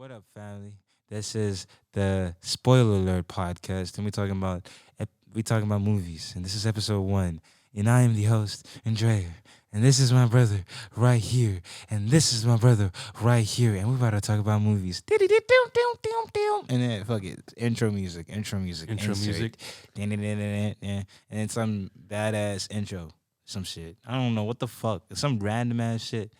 What up, family? This is the Spoiler Alert podcast, and we talking about movies. And this is episode 1. And I am the host, Andrea. And this is my brother right here. And this is my brother right here. And we're about to talk about movies. And then fuck it, intro music. Insert. And then some badass intro, some shit. I don't know what the fuck, some random ass shit.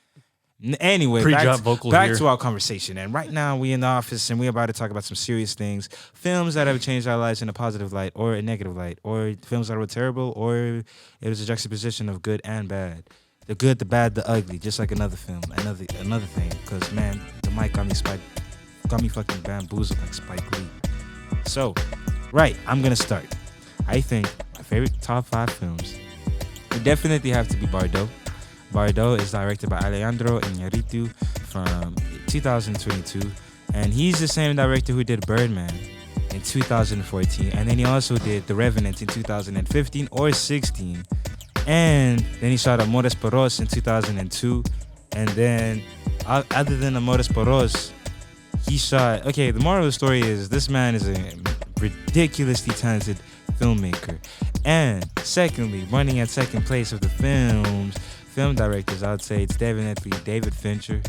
Anyway, Pre-drop vocal back here. to our conversation. And right now we in the office and we're about to talk about some serious things. Films that have changed our lives in a positive light or a negative light. Or films that were terrible, or it was a juxtaposition of good and bad. The good, the bad, the ugly. Just like another film, another thing. Because, man, the mic got me fucking bamboozled like Spike Lee. So, right, I'm going to start. I think my favorite top 5 films would definitely have to be Bardo. Bardo is directed by Alejandro Iñárritu from 2022, and he's the same director who did Birdman in 2014, and then he also did The Revenant in 2015 or 16, and then he shot Amores Perros in 2002, and then other than Amores Perros, he shot. Okay, the moral of the story is this man is a ridiculously talented filmmaker, and secondly, running at second place of the film directors, I would say it's definitely David Fincher.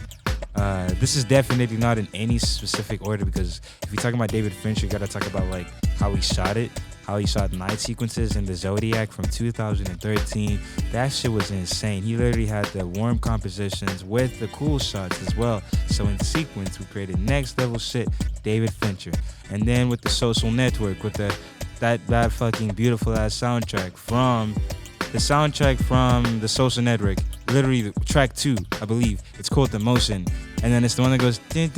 This is definitely not in any specific order, because if you're talking about David Fincher, you gotta talk about like how he shot night sequences in the Zodiac from 2013. That shit was insane. He literally had the warm compositions with the cool shots as well. So in sequence, we created next level shit, David Fincher. And then with the Social Network, with that fucking beautiful ass soundtrack from the Social Network, literally track 2, I believe. It's called The Motion. And then it's the one that goes. And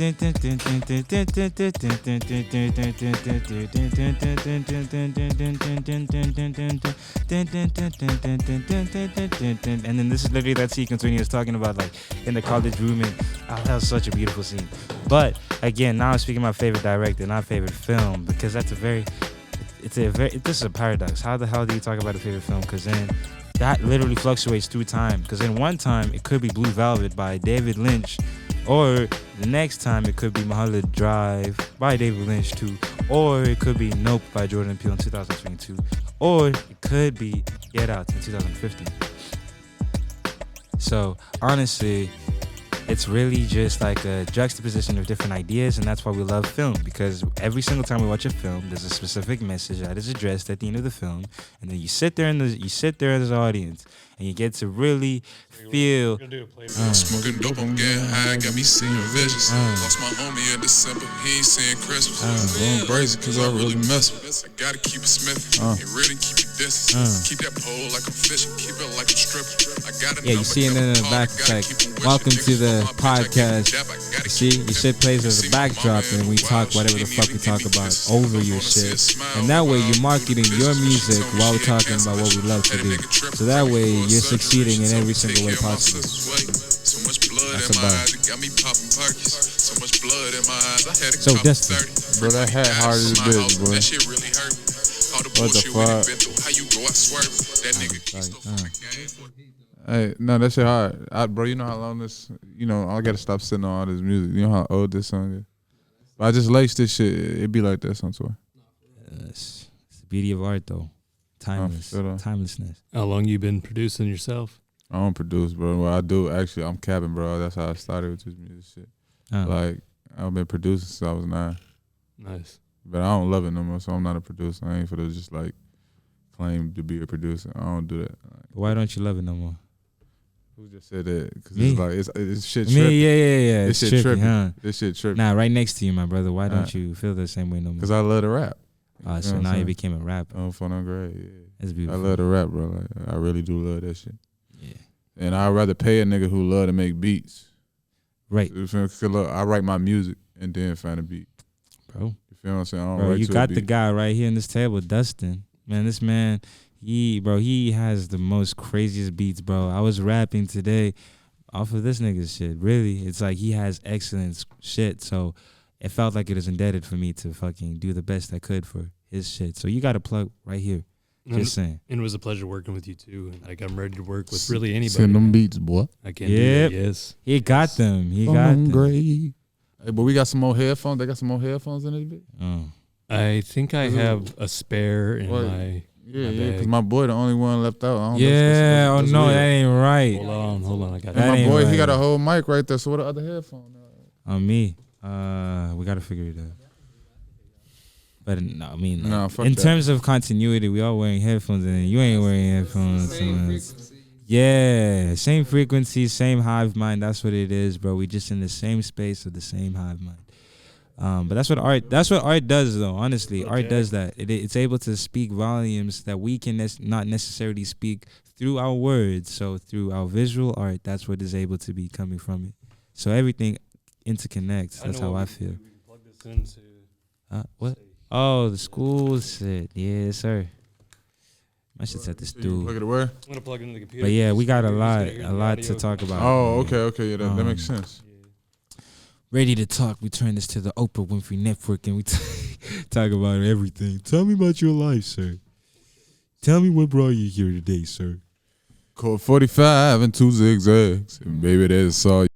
then this is literally that sequence when he was talking about like in the college room, and that was such a beautiful scene. But again, now I'm speaking my favorite director, not favorite film, because this is a paradox. How the hell do you talk about a favorite film? Because then that literally fluctuates through time. Because in one time, it could be Blue Velvet by David Lynch, or the next time it could be Mulholland Drive by David Lynch too, or it could be Nope by Jordan Peele in 2022, or it could be Get Out in 2015. So honestly, it's really just like a juxtaposition of different ideas, and that's why we love film, because every single time we watch a film, there's a specific message that is addressed at the end of the film, and then you sit there as an audience, and you get to really feel. Smoking dope, I'm getting high, got me seeing visions. Lost my homie in December, he ain't seeing Christmas. Going crazy cause I really mess with it. I gotta keep it smithy, ain't really keep it distance. Keep that pole like I'm fishing, keep it like a stripper. I got Yeah, you see it in the back, it's like, welcome to the podcast. You see, your shit plays as a backdrop, and we talk whatever the fuck we talk about over your shit. And that way you're marketing your music while we're talking about what we love to do. So that way you're succeeding in every single way possible. That's about it. So Dustin, Bro, that hat hard as a bitch, bro. What the fuck? Hey, no, that shit hard. Bro, you know how long this, I gotta stop sitting on all this music. You know how old this song is? But I just lace this shit. It be like that sometimes. it's the beauty of art, though. Timelessness. How long you been producing yourself? I don't produce, bro. Well, I do, actually. I'm capping, bro. That's how I started with this music shit. Like, I've been producing since I was 9. Nice. But I don't love it no more, so I'm not a producer. I ain't for to just, like, claim to be a producer. I don't do that. Why don't you love it no more? Who just said that? Because it's like, it's shit trippy. Yeah. This shit trippy. Huh? This shit trippy. Nah, right next to you, my brother. Why don't you feel the same way no more? Because I love to rap. So now you became a rapper. I'm fun and great, yeah. That's beautiful. I love to rap, bro. Like, I really do love that shit. Yeah. And I'd rather pay a nigga who love to make beats. Right. You feel me? 'Cause look, I write my music and then find a beat. Bro. You feel what I'm saying? I don't Bro, write you to got a the beat. guy right here in this table, Dustin. Man, this man, he has the most craziest beats, bro. I was rapping today off of this nigga's shit. Really, it's like he has excellent shit. So it felt like it was indebted for me to fucking do the best I could for his shit. So you got a plug right here. Just saying. And it was a pleasure working with you too. And like, I'm ready to work with really anybody. Send them beats, boy. I can do it. Yes. He got them. He got them. Great. Hey, but we got some more headphones. They got some more headphones in this bitch. I think I have a spare in my Yeah, bag. because my boy the only one left out. I don't Yeah, know. oh no, that ain't right. Hold on, I got That And my ain't boy, he right. got a whole mic right there. So what the other headphone? On me. We gotta figure it out. But no, I mean, like, Nah, fuck in that. terms of continuity, we all wearing headphones, and you ain't wearing headphones. Yeah, same frequency, same hive mind. That's what it is, bro. We just in the same space with the same hive mind. But that's what art does, though. Honestly, art does that. It's able to speak volumes that we can not necessarily speak through our words. So through our visual art, that's what is able to be coming from it. So everything interconnects. That's how I feel. We can plug this into. What? Oh, the school shit. Yes, sir. I should set this Look dude. at it where? I'm gonna plug it into the computer. But yeah, we got a You're just lot gonna hear the to audio. talk about. Oh, okay. Yeah, that makes sense. Ready to talk. We turn this to the Oprah Winfrey Network and we talk about everything. Tell me about your life, sir. Tell me what brought you here today, sir. Code 45 and 2 zigzags. And baby, that's all.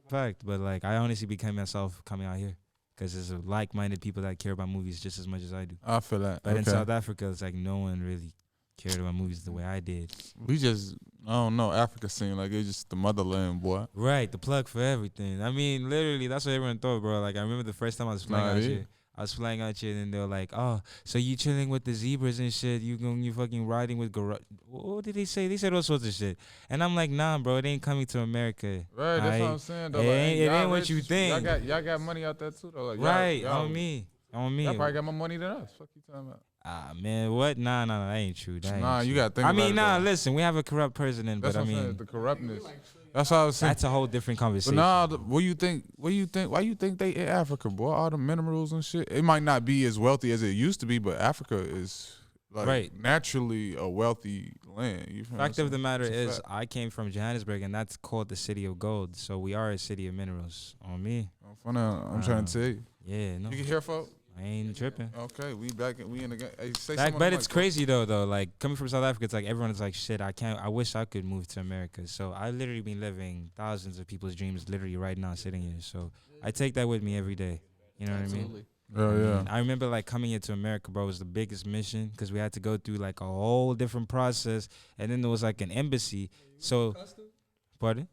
Fact, but like I honestly became myself coming out here because there's like-minded people that care about movies just as much as I do. I feel that. But in Okay. South Africa, it's like no one really cared about movies the way I did. We just, I don't know, Africa seemed like it's just the motherland, boy. Right, the plug for everything. I mean, literally, that's what everyone thought, bro. Like I remember the first time I was flying out here. I was flying out here, and they were like, "Oh, so you chilling with the zebras and shit? You fucking riding with what did they say? They said all sorts of shit." And I'm like, "Nah, bro, it ain't coming to America." Right, that's what I'm saying, though. It Like, ain't y'all what rich. you think. Y'all got money out there, too, though. Like, Right, y'all, on me. Y'all probably got more money than us. Fuck you talking about. Ah, man, what? Nah, that ain't true. That ain't true. You got to think I about mean, it, nah, though. listen, we have a corrupt president, That's but I what I'm saying, mean, the corruptness. That's what I was saying. that's a whole different But conversation. nah, why you think they in Africa, boy? All the minerals and shit. It might not be as wealthy as it used to be, but Africa is like Right. naturally a wealthy land. You feel Fact what I'm of the saying? matter It's a is, fact. I came from Johannesburg, and that's called the city of gold. So we are a city of minerals. On me, I'm trying to tell you. yeah, no, You can hear, folks? I ain't tripping. Okay, we back. We in the game. Hey, say Like, something but on the it's mic, crazy though. Like coming from South Africa, it's like everyone's like, "Shit, I wish I could move to America." So I literally been living thousands of people's dreams, literally right now, sitting here. So I take that with me every day. You know what I mean? Oh, yeah. I remember like coming here to America, bro, was the biggest mission because we had to go through like a whole different process, and then there was like an embassy. So, pardon?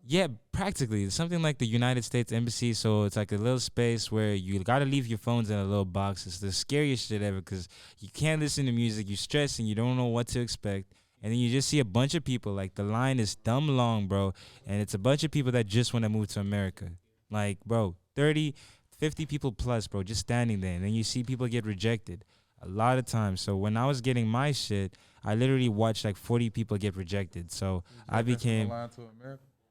Yeah, practically. It's something like the United States Embassy. So it's like a little space where you got to leave your phones in a little box. It's the scariest shit ever because you can't listen to music. You stress and you don't know what to expect. And then you just see a bunch of people. Like the line is dumb long, bro. And it's a bunch of people that just want to move to America. Like, bro, 30, 50 people plus, bro, just standing there. And then you see people get rejected a lot of times. So when I was getting my shit, I literally watched like 40 people get rejected. So I became...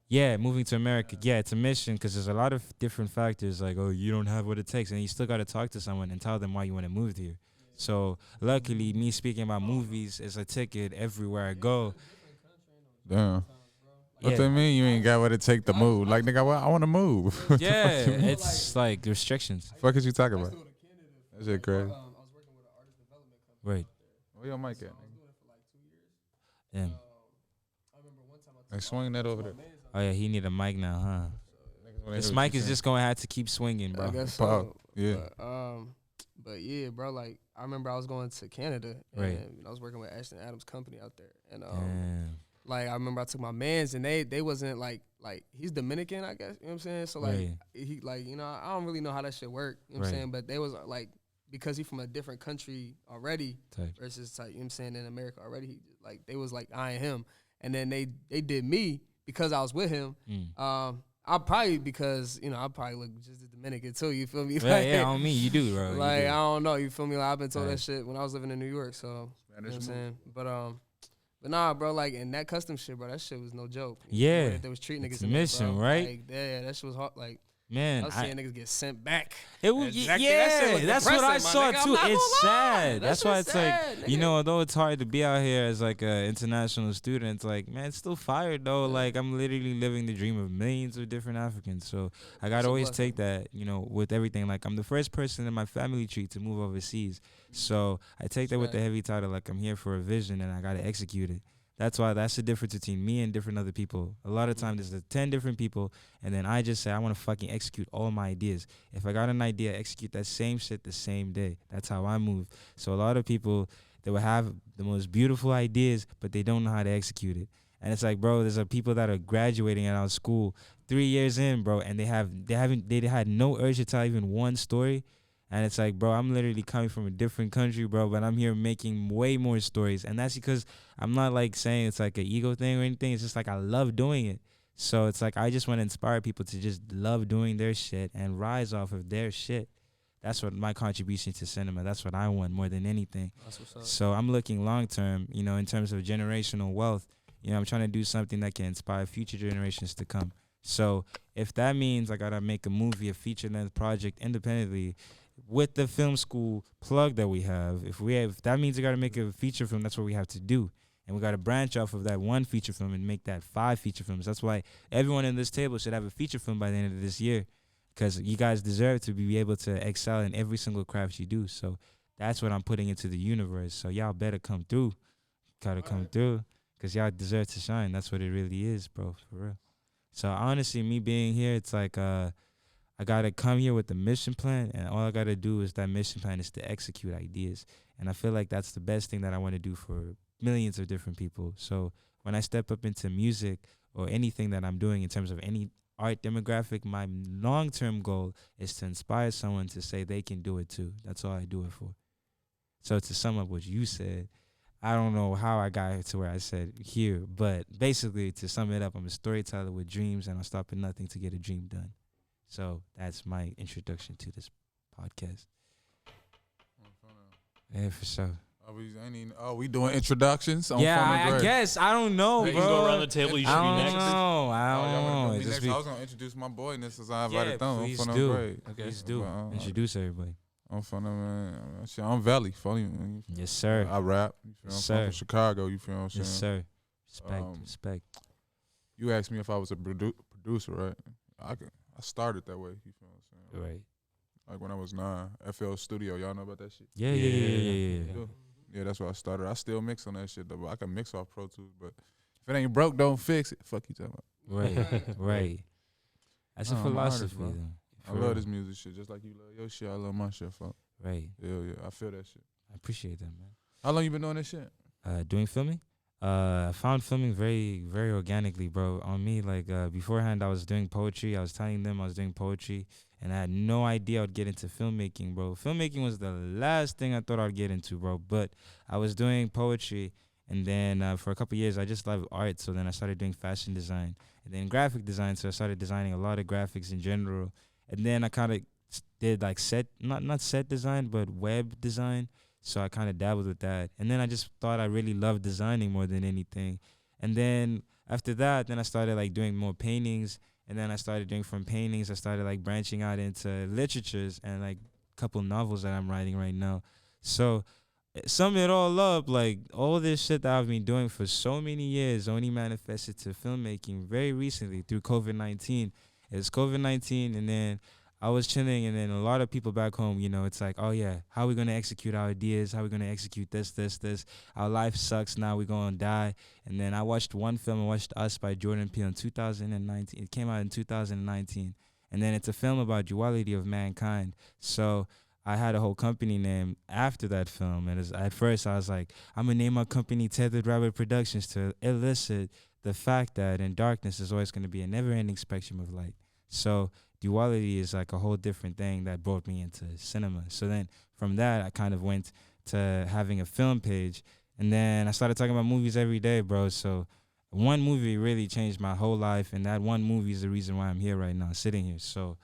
Yeah, moving to America. Yeah, it's a mission because there's a lot of different factors like, oh, you don't have what it takes. And you still got to talk to someone and tell them why you want to move here. So luckily, me speaking about movies is a ticket everywhere I go. Damn. What Yeah. that mean? You ain't got what it take to move. Like, nigga, I want to move. Yeah, it's like restrictions. Fuck is you talking about? That shit crazy. Right. Where your mic at, nigga? Yeah. Hey, swing that over there. Oh, yeah, he need a mic now, huh? This mic is just going to have to keep swinging, bro. I guess Pop. so. Yeah. But yeah, bro. Like I remember I was going to Canada, and Right. I was working with Ashton Adams' company out there, and Damn. like I remember I took my mans, and they wasn't like he's Dominican, I guess. You know what I'm saying? So like Right. he like I don't really know how that shit work. You know what I'm Right. saying? But they was like because he from a different country already Type. versus like you know what I'm saying in America already. He, like they was like eyeing him, and then they did me because I was with him. I probably because I probably look just as Dominican too. You feel me? Yeah, yeah, on me, you do, bro. You Like do. I don't know, you feel me? Like I've been told Right. that shit when I was living in New York, so you know what I'm saying. But nah, bro, like in that custom shit, bro, that shit was no joke. Yeah. The way that they was treating It's niggas a in there, mission, bro. right? Like, yeah, that shit was hard. Like Man, I was seeing niggas get sent back. It was, Exactly. That shit yeah, was that's what I depressing, my saw nigga. I'm too. not gonna It's lie. sad. That That's why shit's it's sad, like, you nigga. know, although it's hard to be out here as like an international student, it's like, man, it's still fire though. Like I'm literally living the dream of millions of different Africans. So I gotta It's a always blessing. take that, you know, with everything. Like I'm the first person in my family tree to move overseas. So I take that with the heavy title, like I'm here for a vision and I gotta execute it. That's why that's the difference between me and different other people. A lot of times there's 10 different people, and then I just say I want to fucking execute all my ideas. If I got an idea, execute that same shit the same day. That's how I move. So a lot of people, they will have the most beautiful ideas, but they don't know how to execute it. And it's like, bro, there's people that are graduating at our school 3 years in, bro, and they had no urge to tell even one story. And it's like, bro, I'm literally coming from a different country, bro, but I'm here making way more stories. And that's because I'm not like saying it's like an ego thing or anything. It's just like I love doing it. So it's like I just want to inspire people to just love doing their shit and rise off of their shit. That's what my contribution to cinema. That's what I want more than anything. That's what's up. So I'm looking long term, you know, in terms of generational wealth. You know, I'm trying to do something that can inspire future generations to come. So if that means I gotta make a movie, a feature length project independently, with the film school plug that we have, if that means I gotta make a feature film, that's what we have to do. And we gotta branch off of that one feature film and make that 5 feature films. That's why everyone in this table should have a feature film by the end of this year, because you guys deserve to be able to excel in every single craft you do. So that's what I'm putting into the universe. So y'all better come through. Gotta come through, because y'all deserve to shine. That's what it really is, bro, for real. So honestly, me being here, it's like I gotta come here with the mission plan, and all I gotta do is that mission plan is to execute ideas. And I feel like that's the best thing that I want to do for millions of different people. So when I step up into music or anything that I'm doing in terms of any art demographic, my long-term goal is to inspire someone to say they can do it too. That's all I do it for. So to sum up what you said, I don't know how I got to where I said here, but basically to sum it up, I'm a storyteller with dreams, and I'll stop at nothing to get a dream done. So that's my introduction to this podcast. Yeah, for sure. We doing introductions? On Yeah, Fun and I Great? guess. I don't know, You bro. can go around the table. You should I be don't next. know. I Y'all don't wanna know. do It me just next? be, I was gonna introduce my boy, and this is I yeah, invited them. please Fun and do. Great. Please do. But, Introduce everybody. I'm fun, man. Shit, I'm Velly. Funny, man. Yes, sir. I rap. You feel Yes, I'm sir. from Chicago. You feel what I'm saying? Yes, sir. Respect. Um, Respect. You asked me if I was a producer, right? I started that way. You feel what I'm saying? Right. Like when I was 9, FL Studio. Y'all know about that shit? Yeah. Yeah, that's where I started. I still mix on that shit though. But I can mix off Pro Tools, but if it ain't broke, don't fix it. Fuck you talking about. Right. Right. That's a I'm an artist, philosophy, bro. though. I For love real. this music shit, just like you love your shit. I love my shit, fuck. Right. Yeah, I feel that shit. I appreciate that, man. How long you been doing this shit? Doing filming? I found filming very, very organically, bro. On me, like beforehand, I was doing poetry. I was telling them I was doing poetry, and I had no idea I'd get into filmmaking, bro. Filmmaking was the last thing I thought I'd get into, bro. But I was doing poetry, and then for a couple years, I just loved art. So then I started doing fashion design, and then graphic design. So I started designing a lot of graphics in general, and then I kind of did like not set design, but web design. So I kind of dabbled with that. And then I just thought I really loved designing more than anything. And then after that, then I started like doing more paintings. And then I started doing from paintings, I started like branching out into literatures and like a couple novels that I'm writing right now. So sum it all up, like all this shit that I've been doing for so many years only manifested to filmmaking very recently through COVID-19. It was COVID-19, and then I was chilling, and then a lot of people back home, you know, it's like, oh yeah, how are we gonna execute our ideas? How are we gonna execute this? Our life sucks now, we're gonna die. And then I watched one film, I watched Us by Jordan Peele in 2019. It came out in 2019. And then it's a film about duality of mankind. So I had a whole company name after that film. And at first I was like, I'm gonna name my company Tethered Rabbit Productions to elicit the fact that in darkness is always gonna be a never-ending spectrum of light. So duality is like a whole different thing that brought me into cinema. So then from that, I kind of went to having a film page. And then I started talking about movies every day, bro. So one movie really changed my whole life. And that one movie is the reason why I'm here right now, sitting here. So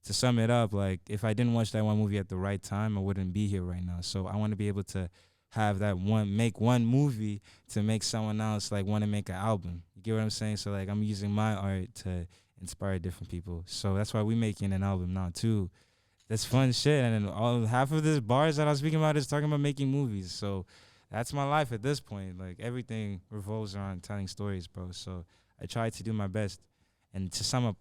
to sum it up, like if I didn't watch that one movie at the right time, I wouldn't be here right now. So I want to be able to have that make one movie to make someone else like want to make an album. You get what I'm saying? So like I'm using my art to inspire different people. So that's why we making an album now too. That's fun shit. And then half of this bars that I was speaking about is talking about making movies. So that's my life at this point. Like everything revolves around telling stories, bro. So I try to do my best. And to sum up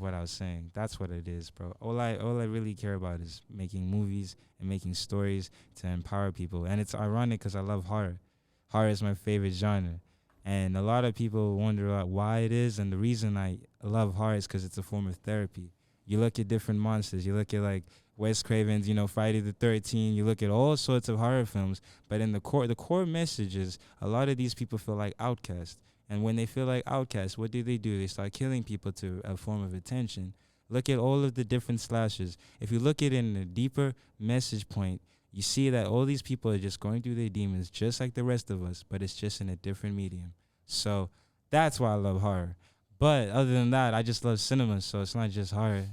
what I was saying, that's what it is, bro. All I really care about is making movies and making stories to empower people. And it's ironic because I love horror. Horror is my favorite genre. And a lot of people wonder why it is. And the reason I love horror is because it's a form of therapy. You look at different monsters. You look at like Wes Craven's, Friday the 13th. You look at all sorts of horror films. But in the core message is a lot of these people feel like outcasts. And when they feel like outcasts, what do? They start killing people to a form of attention. Look at all of the different slashers. If you look at it in a deeper message point, you see that all these people are just going through their demons just like the rest of us, but it's just in a different medium. So that's why I love horror. But other than that, I just love cinema, so it's not just horror.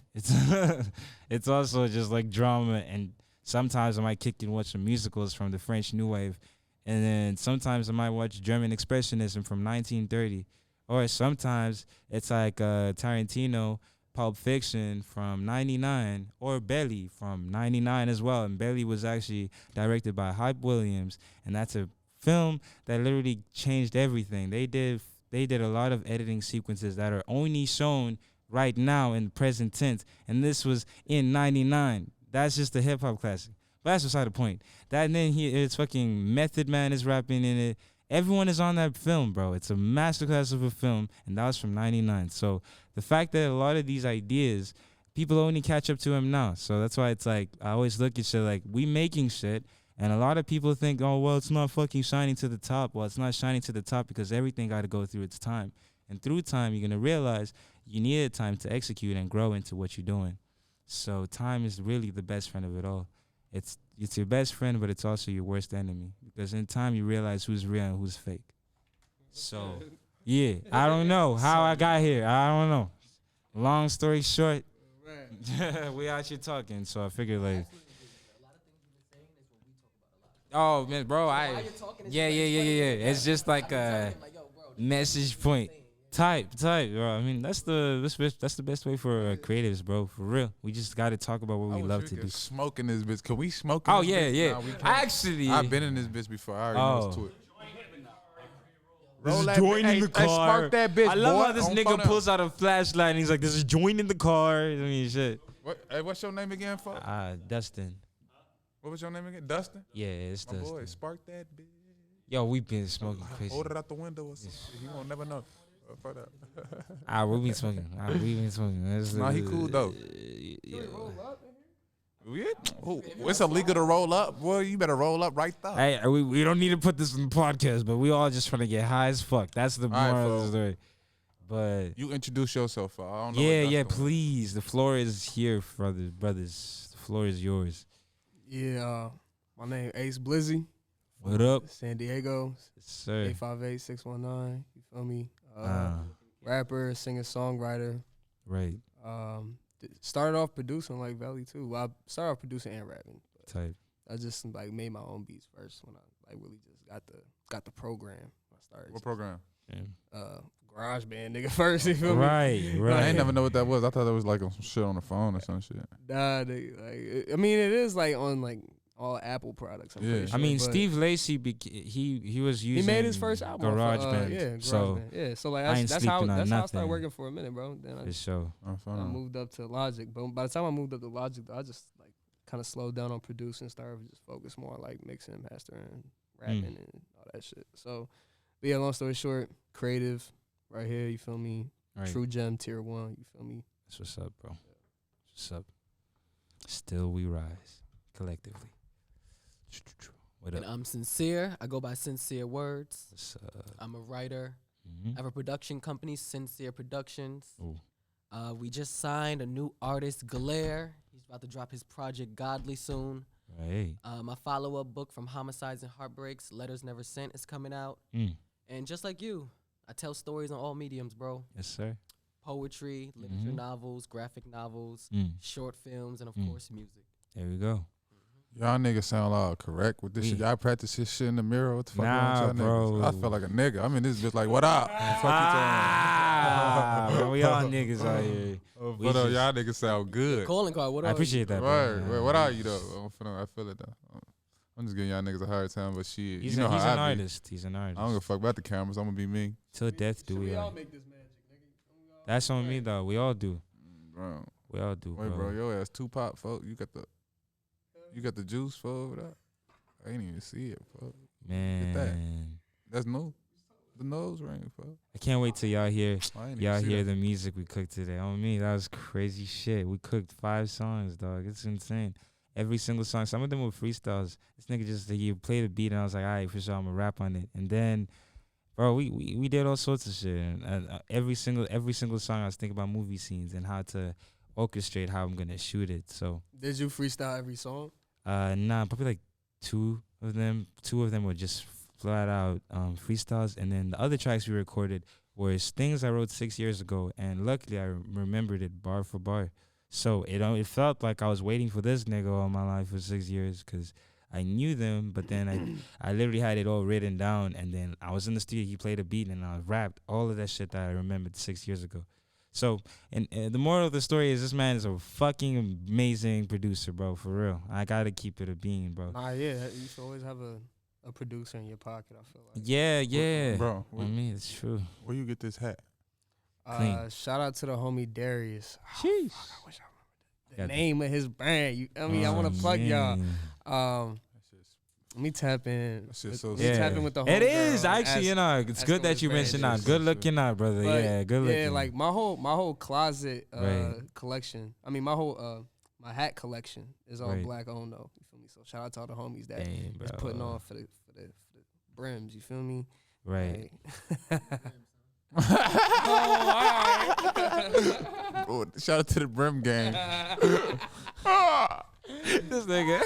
It's also just like drama, and sometimes I might kick and watch some musicals from the French New Wave, and then sometimes I might watch German Expressionism from 1930, or sometimes it's like Tarantino, Pulp Fiction from 99, or Belly from 99 as well. And Belly was actually directed by Hype Williams, and that's a film that literally changed everything. They did a lot of editing sequences that are only shown right now in the present tense, and this was in 99. That's just a hip-hop classic. But that's beside the point. That, and then it's fucking Method Man is rapping in it. Everyone is on that film, bro. It's a masterclass of a film, and that was from 99. So the fact that a lot of these ideas, people only catch up to him now. So that's why it's like, I always look at shit like, we making shit, and a lot of people think, oh, well, it's not fucking shining to the top. Well, it's not shining to the top because everything got to go through its time. And through time, you're going to realize you needed time to execute and grow into what you're doing. So time is really the best friend of it all. It's your best friend, but it's also your worst enemy. Because in time, you realize who's real and who's fake. So, yeah, I don't know how I got here. I don't know. Long story short, we out here talking. So I figured, like, oh, man, bro, yeah. It's just like a message point. Type, bro. I mean, that's the best way for creatives, bro. For real, we just got to talk about what we love to do. Smoking this bitch. Can we smoke? Oh this yeah, bitch? yeah. Nah, we can't. Actually, I've been in this bitch before. I already know to it. This is joining the car. Hey, spark that bitch. I love boy, how this nigga pulls out a flashlight and he's like, "This is joining the car." I mean, shit. What's your name again, fuck? Dustin. What was your name again? Dustin? Yeah, it's My Dustin. boy, spark that bitch. Yo, we been smoking crazy. Hold it out the window or something. You won't never know. Fuck that. We been smoking. We been smoking. Nah, he cool though. Yeah. It's illegal to roll up. Boy, you better roll up right there. Hey, we don't need to put this in the podcast, but we all just trying to get high as fuck. That's the moral of the story. But you introduce yourself. I don't know. Yeah, please. The floor is here, brothers. The floor is yours. Yeah, my name Ace Blizzy. What up? San Diego. Yes, sir. 858-619. You feel me? Rapper, singer, songwriter. Right. Started off producing like Velly too. Well, I started off producing and rapping. Type. I just like made my own beats first when I like really just got the program. I started. What program? Garage Band, nigga. First, you feel me? Right. I ain't never know what that was. I thought that was like some shit on the phone or some shit. Nah, I mean it is like on like all Apple products. I'm pretty sure, I mean, but Steve Lacy, he was using. he made his first album. Garage Band. Yeah, Garage so Band. Yeah, so like I ain't that's how sleeping on I started nothing. working for a minute, bro. Then for sure. I moved up to Logic, but by the time I moved up to Logic, I just like kind of slowed down on producing, started to just focus more on like mixing, mastering, rapping, and all that shit. So, but yeah, long story short, creative, right here. You feel me? Right. True gem, tier 1. You feel me? That's what's up, bro. What's up? Still we rise collectively. What up? And I'm sincere. I go by Sincere Words. What's I'm a writer. Mm-hmm. I have a production company, Sincere Productions. Ooh. We just signed a new artist, Galere. He's about to drop his project Godly soon. Right. My follow-up book from Homicides and Heartbreaks, Letters Never Sent, is coming out. And just like you, I tell stories on all mediums, bro. Yes, sir. Poetry, literature novels, graphic novels, short films, and of course music. There we go. Y'all niggas sound all correct with this shit. Y'all practice this shit in the mirror. What the fuck Nah, wrong with y'all bro. niggas? I feel like a nigga. I'm in this bitch like, what up? Bro, we all niggas out here. But y'all niggas sound good. Calling card. What I appreciate that, bro. Right. What are you though? I feel it though. I'm just giving y'all niggas a hard time, but shit. He's you know an how I be. artist. He's an artist. I don't give a fuck about the cameras. I'm gonna be me. Till death do we all. make this magic, nigga. That's on me though. We all do. Bro. We all do, Wait, bro, your ass Tupac, folk. You got the juice for over there. I ain't even see it, folk. Man. That's new. The nose ring, folk. I can't wait till y'all hear That. the music we cooked today. On me, that was crazy shit. We cooked 5 songs, dog. It's insane. Every single song. Some of them were freestyles. This nigga just he played a beat and I was like, all right, for sure, I'm gonna rap on it. And then, bro, we did all sorts of shit. And every single song I was thinking about movie scenes and how to orchestrate how I'm gonna shoot it. So Did you freestyle every song? nah, probably like 2 of them. 2 of them were just flat out freestyles, and then the other tracks we recorded were things I wrote 6 years ago, and luckily I remembered it bar for bar. So it felt like I was waiting for this nigga all my life for 6 years because I knew them, but then I literally had it all written down, and then I was in the studio, he played a beat, and I rapped all of that shit that I remembered 6 years ago. So, and the moral of the story is this man is a fucking amazing producer, bro, for real. I gotta keep it a bean, bro. Nah, yeah, you should always have a producer in your pocket, I feel like. Yeah. Bro, I mean, it's true. where you get this hat? Clean. Shout out to the homie Darius. Sheesh. Fuck, I wish I remembered the name of his brand. I want to plug y'all. Let me tap in. That shit so Tap in with the It homegirl is and actually, ask it's him good what that his you brand mentioned is. that. Good looking out, brother. But, Yeah, good looking. Yeah, like my whole closet Right. collection. I mean, my whole my hat collection is all Right. black owned though. You feel me? So shout out to all the homies that Damn, is bro. putting on for the brims. You feel me? Right. Oh, shout out to the Brim gang. This nigga.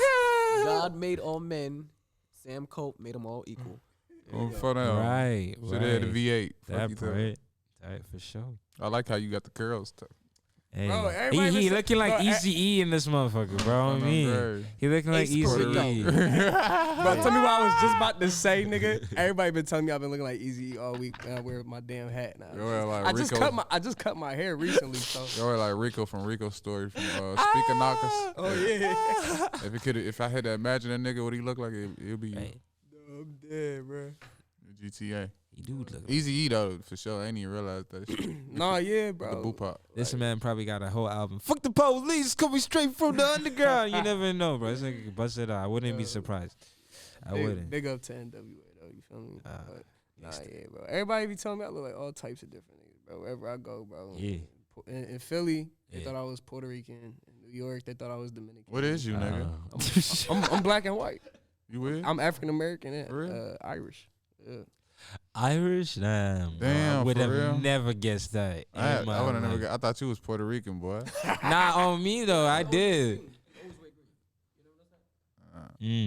God made all men. Sam Cope made them all equal. For them. Right. Should have had the V8. Fuck That you too. part. Right, for sure. I like how you got the curls too. Hey, Bro, everybody he been looking like bro, Easy E in this motherfucker, bro. I mean, he looking like Ace Easy Puerto E. Bro, tell me what I was just about to say, nigga. Everybody been telling me I've been looking like Easy all week, and I wear my damn hat now. Yo, like I just cut my hair recently, so. You're like Rico from Rico's Story from Speaker Knockers. Oh yeah. If I had to imagine a nigga what he look like, it'd be Right. I'm dead, bro. GTA. He do look. Easy E though, for sure. I ain't even realize that shit. Nah, yeah, The bro. boot pop. This man probably got a whole album. Fuck the police, coming straight from the underground. You never know, bro. This nigga could bust it out. I wouldn't be surprised. I wouldn't. Big up to NWA though, you feel me? But, nah, yeah, bro. Everybody be telling me I look like all types of different niggas, bro. Wherever I go, bro. Yeah. In Philly, they Yeah. thought I was Puerto Rican. In New York, they thought I was Dominican. What is you, nigga? I'm black and white. You weird? I'm African American For real? and Irish. Yeah. Irish? Damn. Bro. Damn, I would for have real? never guessed that. I in my would have never life. got. I thought you was Puerto Rican, boy. Nah, on me though, I did.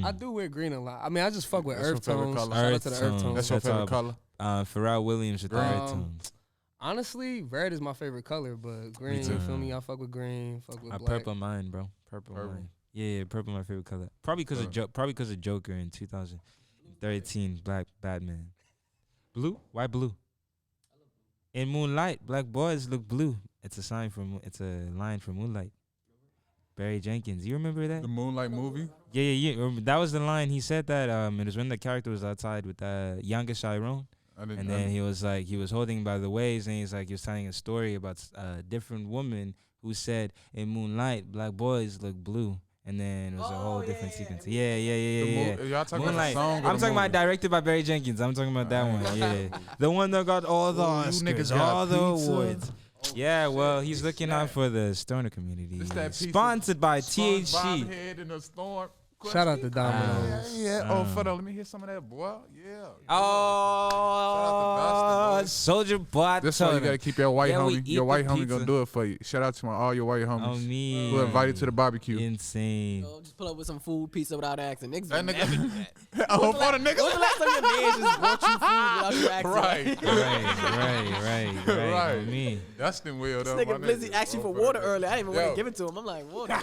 I do wear green a lot. I mean, I just fuck with That's your earth favorite tones. color? Shout out to the Earth earth tones. tones. That's your That's favorite all- color. Pharrell Williams with the red Um, tones. Honestly, red is my favorite color, but green, too. you feel me? I fuck with green, fuck with black. Purple mine, bro. Purple Purple. mine. Yeah, purple my favorite color. Probably because of Joker in 2013, Black Batman. Blue? Why blue? In Moonlight, black boys look blue. It's a line from Moonlight. Barry Jenkins. You remember that? The Moonlight movie. Yeah. That was the line. He said that. It was when the character was outside with youngest Chiron. I didn't. And then he was holding by the waist, and he was telling a story about a different woman who said, in Moonlight, black boys look blue. And then it was a whole different sequence. Yeah. Y'all talking about the Moonlight. song? or I'm the talking about movie? directed by Barry Jenkins. I'm talking about that one. Yeah. The one that got all the Oscars, niggas got all the pizza. awards. Yeah, well, he's looking out for the stoner community. It's that pizza. Sponsored by SpongeBob THC. head in a storm. Shout out to Domino's. Yeah. Oh, for let me hear some of that, boy. Yeah. Oh, Soldier Boy. That's why you gotta keep your white Yeah, we homie. eat Your the white homie pizza. gonna do it for you. Shout out to all your white homies On me. who invited to the barbecue. Insane. So just pull up with some food pizza without asking. Niggas That would nigga. never do that. Oh, for the When was the nigga. last time your man just brought you food without you asking? Right. Right. Right. On me. Dustin will though. This my nigga Blizzy asked you Oh, for the water nigga. earlier. I didn't even want Yo. to give it to him. I'm like, water.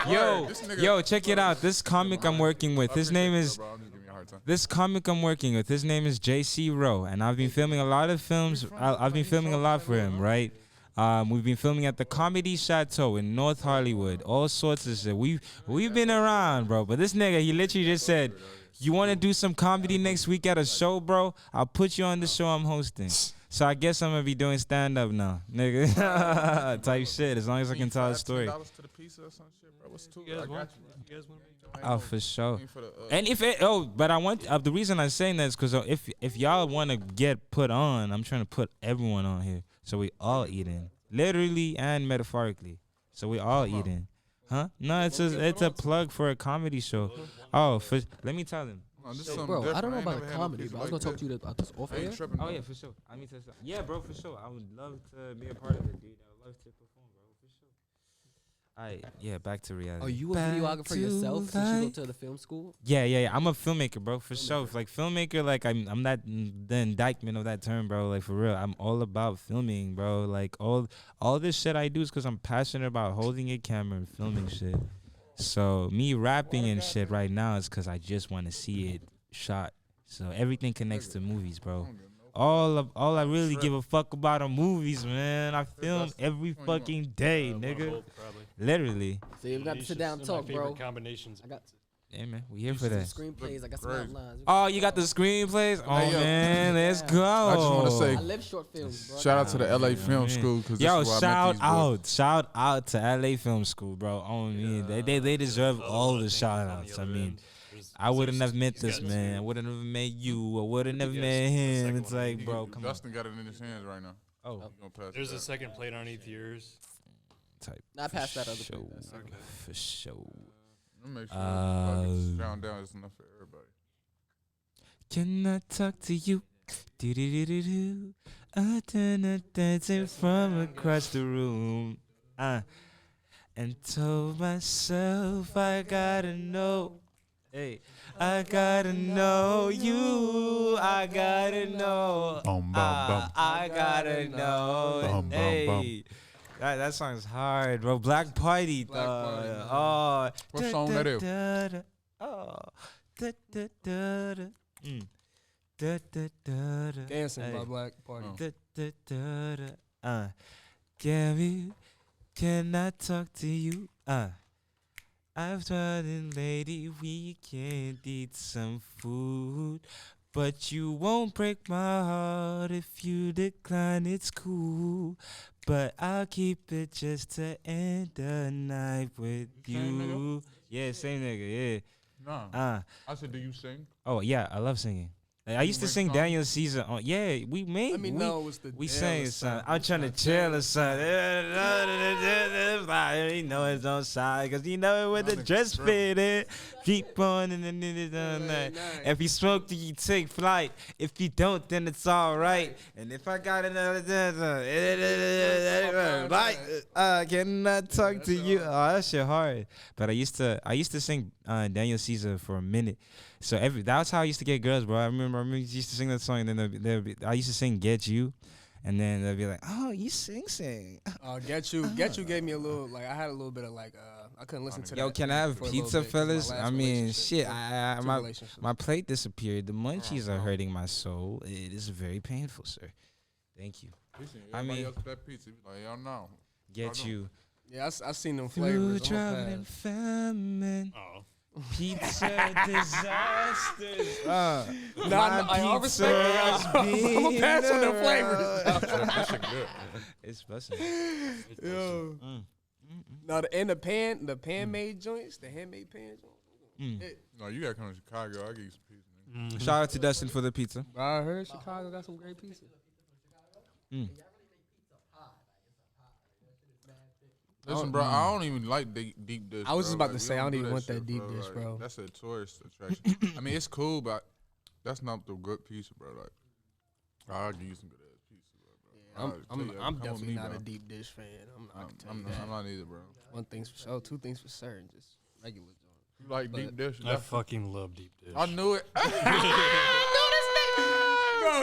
Yo, This nigga- yo, check it out. This comment comic I'm working with. His name is this comic I'm working with. His name is JC Rowe, and I've been filming a lot of films. I've been filming a lot for him, right? We've been filming at the Comedy Chateau in North Hollywood. All sorts of shit. We've been around, bro. But this nigga, he literally just said, "You want to do some comedy next week at a show, bro? I'll put you on the show I'm hosting." So I guess I'm gonna be doing stand up now, nigga. Type shit. As long as I can tell a story. Oh, for sure. And but I want the reason I'm saying that is because if y'all want to get put on, I'm trying to put everyone on here, so we all eating, literally and metaphorically. So we all eating, huh? No, it's a plug for a comedy show. Oh, let me tell them. Bro, I don't know about the comedy, but I was gonna talk to you about this off air. Oh yeah, for sure. I mean, yeah, bro, for sure. I would love to be a part of it, dude. I would love to perform, bro, for sure. Alright, yeah, back to reality. Are you a videographer yourself? Did you go to the film school? Yeah. I'm a filmmaker, bro, for sure. Like filmmaker, like I'm not the indictment of that term, bro. Like for real, I'm all about filming, bro. Like all this shit I do is because I'm passionate about holding a camera and filming shit. So me rapping and shit right now is because I just want to see it shot. So everything connects to movies, bro. All I really give a fuck about are movies, man. I film every fucking day, nigga. Literally. So you've got to sit down and talk, bro. Combinations. Yeah, man, we here for that. Screenplays, I got some outlines. Oh, you got the screenplays? Oh, man, let's go. I just want to say, I live short films, bro. shout out to the LA Film School. Yo, shout out to LA Film School, bro. On me, they deserve all the shout outs. I mean, I wouldn't have met this man. I wouldn't have met you. I wouldn't have met him. It's like, bro, come on. Dustin got it in his hands right now. Oh, There's a second plate underneath yours. type. Not past that other plate. For sure. Make sure down is enough for everybody. Can I talk to you? Do-do-do-do-do. I turn a dancing from across the room. And told myself I gotta know. Hey, I gotta know you. I gotta know. I gotta know. Hey. That song's hard, bro. Black Party, though. Oh, what song that is? Dancing by Black Party. Gabby, can I talk to you? I've tried it, lady. We can't eat some food. But you won't break my heart if you decline, it's cool. But I'll keep it just to end the night with you. Yeah, same nigga, yeah. Nah. I said, do you sing? Oh, yeah, I love singing. Like, I used to sing Daniel Caesar. Yeah, we made. Let me know what's the we sang son. I'm trying to chill or something. You know it's on side because you know it with the dress fitted. Keep on and if you smoke, you take flight. If you don't, then it's all right. And if I got another, can I talk to you? Oh, that shit hard. But I used to sing Daniel Caesar for a minute. So that's how I used to get girls, bro. I remember I used to sing that song, and then I used to sing "Get You," and then they'd be like, "Oh, you sing." Get You gave me a little, like, I had a little bit of like, I couldn't listen to that. Yo, can I have pizza, fellas? I mean, shit, my plate disappeared. The munchies are hurting my soul. It is very painful, sir. Thank you. I mean, that pizza, like, y'all know. Get You. Yeah, I seen them flavors. Traveling famine. Oh. Pizza disasters. I respect it. I'm gonna pass on the flavors. That shit good. It's busting. Yo. Now the pan made joints, the handmade pan joints. No, you gotta come to Chicago. I'll give you some pizza. Shout out to Dustin for the pizza. I heard Chicago got some great pizza. Listen, bro, I don't even like deep dish. I was just about to Like, say, I don't even want that shit, deep dish, Like, bro. that's a tourist attraction. I mean, it's cool, but that's not the good pizza, bro. Like, I'll give you some good ass pizza, bro. Yeah, I'm definitely not a deep dish fan. I'm not either, bro. One thing's for sure, two things for certain, just regular joint. You like deep dish? I fucking love deep dish. I knew it. Bro,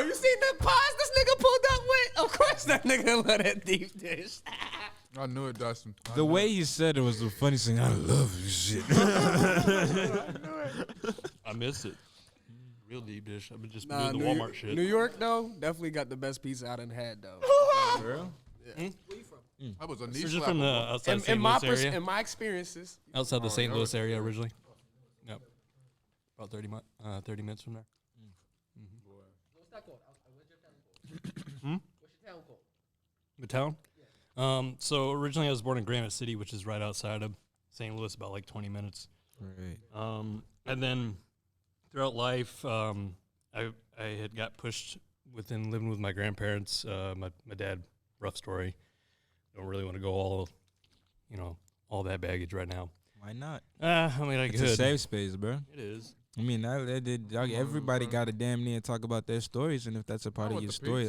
you seen that pause this nigga pulled up with? Of course that nigga love that deep dish. I knew it, Dustin. The way you said it was the funniest thing. I love this shit. I missed it. Real deep dish. I've been just Nah, doing the Walmart shit. New York though definitely got the best pizza I done had though. For real? That was a So niche just from the slapper. outside in St. Louis area. in my experiences, Outside the St. Louis area originally. Yep. About 30 minutes from there. What's that called? What's your town called? What's your town called? The town? So originally I was born in Granite City, which is right outside of St. Louis, about like 20 minutes. Right. And then throughout life, I had got pushed within living with my grandparents. My dad, rough story. Don't really want to go all that baggage right now. Why not? I mean, I It's could. a safe space, bro. It is. I mean, everybody got to damn near talk about their stories, and if that's a part of your story,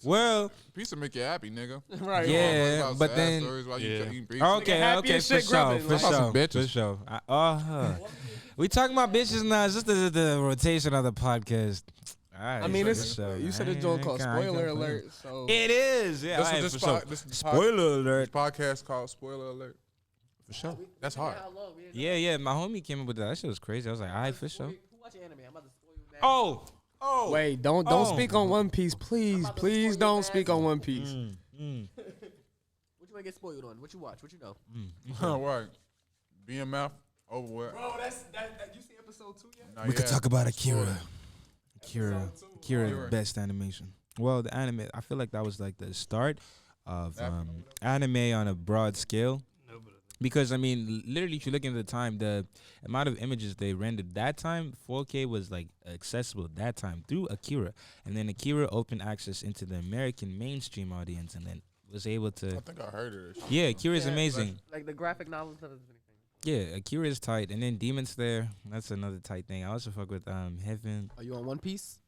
well, Pizza make you happy, nigga. right? Yeah, but then okay, as for shit grubbing, sure, like- for sure. We talking about bitches now. It's just the rotation of the podcast. All right, I mean, for it's sure. you said a joke called spoiler alert. So It is, yeah. This all right, is for this sure. pod- this is Spoiler alert. podcast called Spoiler Alert. For sure. That's hard. How long? We didn't know. Yeah, my homie came up with that. That shit was crazy. I was like, all right, for sure. Who watch anime? I'm about to spoil you. Oh, wait, don't speak on One Piece, please, about to please spoil your don't speak ass. on One Piece. What you want to get spoiled on? What you watch? What you know? All right. BMF over with. Bro, that's that. You see episode 2 yet? Not we could yet. talk about Akira. Akira. Akira, best animation. Well, the anime, I feel like that was like the start of anime on a broad scale. Because I mean, literally, if you look into the time, the amount of images they rendered that time, 4K was like accessible that time through Akira, and then Akira opened access into the American mainstream audience, and then was able I to. think I heard of this. Yeah, Akira is amazing. Like the graphic novels of anything. Yeah, Akira is tight, and then Demon Slayer, that's another tight thing. I also fuck with Heaven. Are you on One Piece?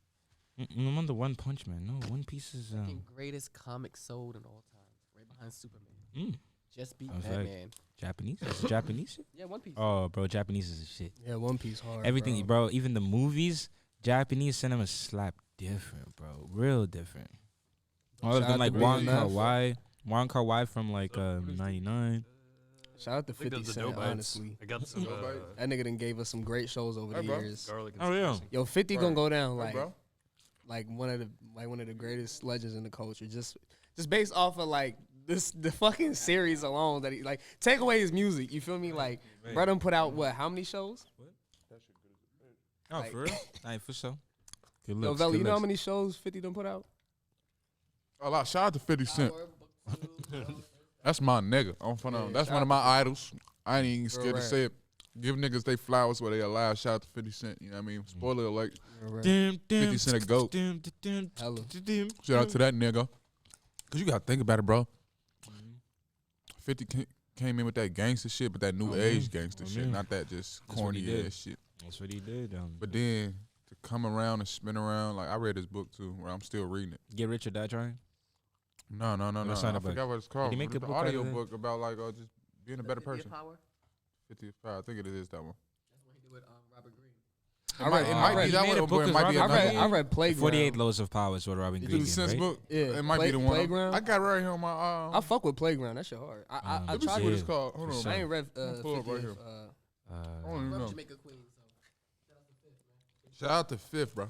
I'm on the One Punch Man. No, One Piece is Fucking greatest comic sold in all time, right behind Superman. Oh, Just beat fact. Batman. Japanese. Is it Japanese shit? Yeah, One Piece. Oh, bro, Japanese is a shit. Yeah, One Piece hard. Everything, bro. Even the movies, Japanese cinema slap different, bro. Real different. All of Shout them out like to Wong BMF. Kar Wai from like 99. Shout out to I think 50 that's the Cent, dope bites. honestly. I got some That nigga done gave us some great shows over the Hey, bro. years. garlic. And Oh yeah. spicy. Yo, 50 gonna go down Hey, bro. like one of the greatest legends in the culture. Just based off of like the fucking series alone that he like take away his music. You feel me? Like bro done put out what? How many shows? Oh, Like- for real? Alright, for sure. Good Yo, looks. Velly, good you know how looks. many shows 50 done put out? A lot. Shout out to 50 Cent. That's my nigga. On front of him. That's one of my idols. I ain't even scared to Right. say it. Give niggas they flowers where they alive. Shout out to 50 Cent. You know what I mean? Spoiler alert. Dim, 50 Cent a goat. dim, dim, dim, Hella. dim. Shout out to that nigga. Cause you gotta think about it, bro. 50 came in with that gangster shit, but that new age gangster shit, not that just That's what he corny did. ass shit. That's what he did. But then to come around and spin around, like I read his book too, where I'm still reading it. Get Rich or Die Trying. No. What's I that about? forgot what it's called. Did he make a the book out of audio that? book about like just being a better person. Power. 55, I think it is that one. That's what he did with Robert Green. It might be that one, or it might be I another read one. I read Playground. 48 Laws of Power is what Robin You Green do the did, sense right? book? Yeah, It might be the one. Playground. I got it right here on my. I fuck with Playground. That shit hard. I Let me tried see to what it's called. Hold on. I ain't read I'll pull it up right 50, here. I don't even From know. Jamaica Queen. So Shout out to Fifth, bro.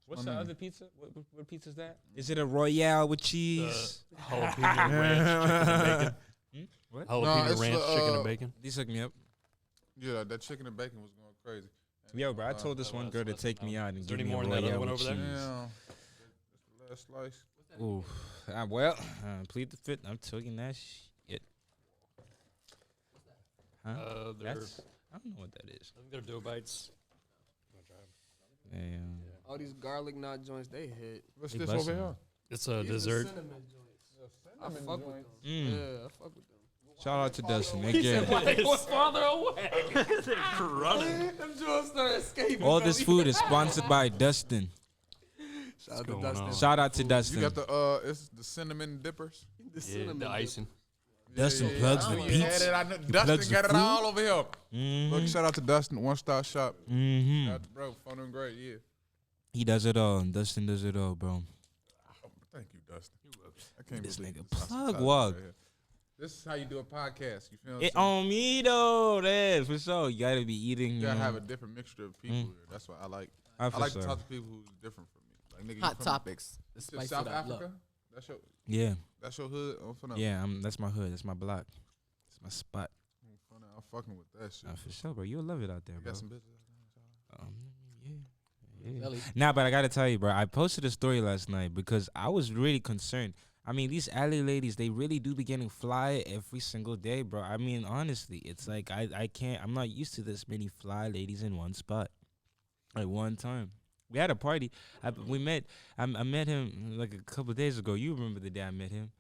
What's the other pizza? What pizza is that? Is it a Royale with cheese? Jalapeno ranch, chicken and bacon. What? Jalapeno it's, ranch, chicken and bacon. These hooked me up. Yeah, that chicken and bacon was going crazy. Yo, bro, I told this one girl to take me out and Is there give any me a more in that other Royale one with over there? cheese. Damn. That's the last slice. Ooh, well, plead the fifth. I'm taking that shit. Huh? That's, I don't know what that is. I think they're dough bites. Yeah. all these garlic knot joints they hit. What's They this busting. over here? It's a These the dessert. cinnamon joints. I fuck with them. Mm. Yeah, I fuck with them. Shout out to Dustin again. What's farther away? Them joints start escaping. All this food is sponsored by Dustin. Shout out to going Dustin. on? Shout out to You Dustin. got the it's the cinnamon dippers. The Yeah, cinnamon the dip. icing. Dustin plugs the I beats. had it. I know. plugs Dustin the got it food. all over here. Look, shout out to Dustin, One Star Shop. Mm-hmm. Shout out to bro, fun and great, yeah. He does it all. Dustin does it all, bro. Thank you, Dustin. I can't This believe nigga this. plug walk. This is how you do a podcast. You feel It me? on me though, that's for sure. You gotta be eating. You gotta have a different mixture of people here. That's what I like. I like to talk to people who's different from me. Like nigga, Hot topics. The you spice South it up. Look. Africa. That's your Yeah, that's your hood. I'm finna. yeah. That's my hood. That's my block. That's my spot. I'm fucking with that shit. For sure, bro. You'll love it out there, You bro. got some bitches. Yeah. Velly. Nah, but I gotta tell you, bro. I posted a story last night because I was really concerned. I mean, these alley ladies, they really do be getting fly every single day, bro. I mean, honestly, it's like I can't. I'm not used to this many fly ladies in one spot at one time. We had a party. I met him like a couple of days ago. You remember the day I met him?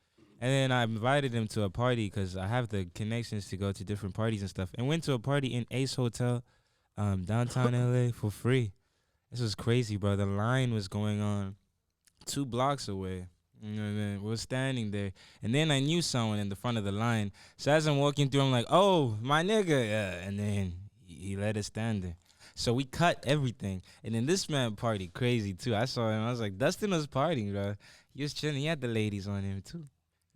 And then I invited him to a party because I have the connections to go to different parties and stuff. And went to a party in Ace Hotel, downtown LA for free. This was crazy, bro. The line was going on 2 blocks away. You know, and then we were standing there. And then I knew someone in the front of the line. So as I'm walking through, I'm like, oh, my nigga. Yeah. And then he let us stand there. So we cut everything. And then this man partied crazy, too. I saw him. I was like, Dustin was partying, bro. He was chilling. He had the ladies on him, too.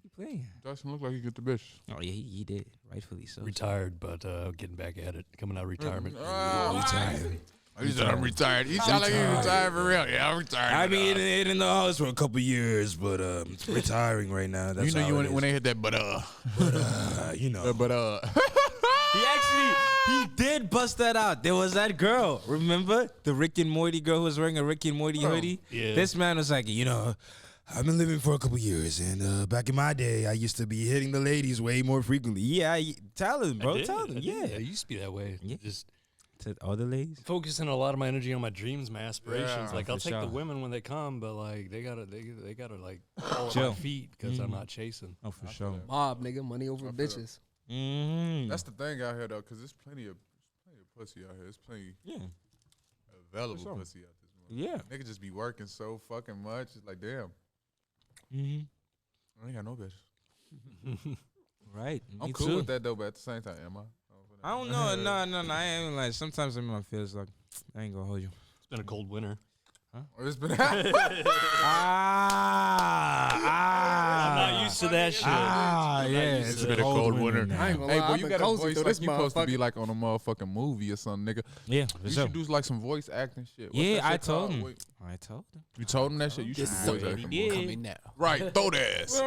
He playing. Dustin look like he get the bitch. Oh, yeah, he did. Rightfully so. Retired, but getting back at it. Coming out of retirement. Retired. He said I'm retired. He sound like he retired for real. Yeah, I'm retired. I mean, in the house for a couple years, but retiring right now. That's you know, how when they hit that, you know. He did bust that out. There was that girl, remember? The Rick and Morty girl who was wearing a Rick and Morty hoodie? Yeah. This man was like, you know, I've been living for a couple years, and back in my day, I used to be hitting the ladies way more frequently. Yeah, tell him, bro. Tell him, yeah. It used to be that way. Yeah. Just To all the ladies? focusing a lot of my energy on my dreams, my aspirations. Yeah, like I'll for take sure. the women when they come, but like they gotta like fall at Chill. my feet because I'm not chasing. Oh, for sure. Mob, nigga, money over bitches. Mm-hmm. That's the thing out here though, cause there's plenty of pussy out here. There's plenty Yeah. available sure. pussy out this month. Yeah. Niggas just be working so fucking much. It's like damn, Mm-hmm. I ain't got no bitch. Right. I'm Me cool too. with that though, but at the same time, am I? I don't know. No. I ain't like. Sometimes I'm in my feels like I ain't gonna hold you. It's been a cold winter. It's been I'm not used to that shit. Yeah. used It's to been that. a cold winter. I ain't gonna Hey, lie, boy, I've you been got a cozy voice through like this you supposed to be motherfucker. like on a motherfucking movie or something, nigga. Yeah, for You sure. should do like some voice acting shit. What's Yeah, that I shit told called? him. Wait, I told him. you told him that shit. You should This do is voice already acting. coming now. Right, throw the ass.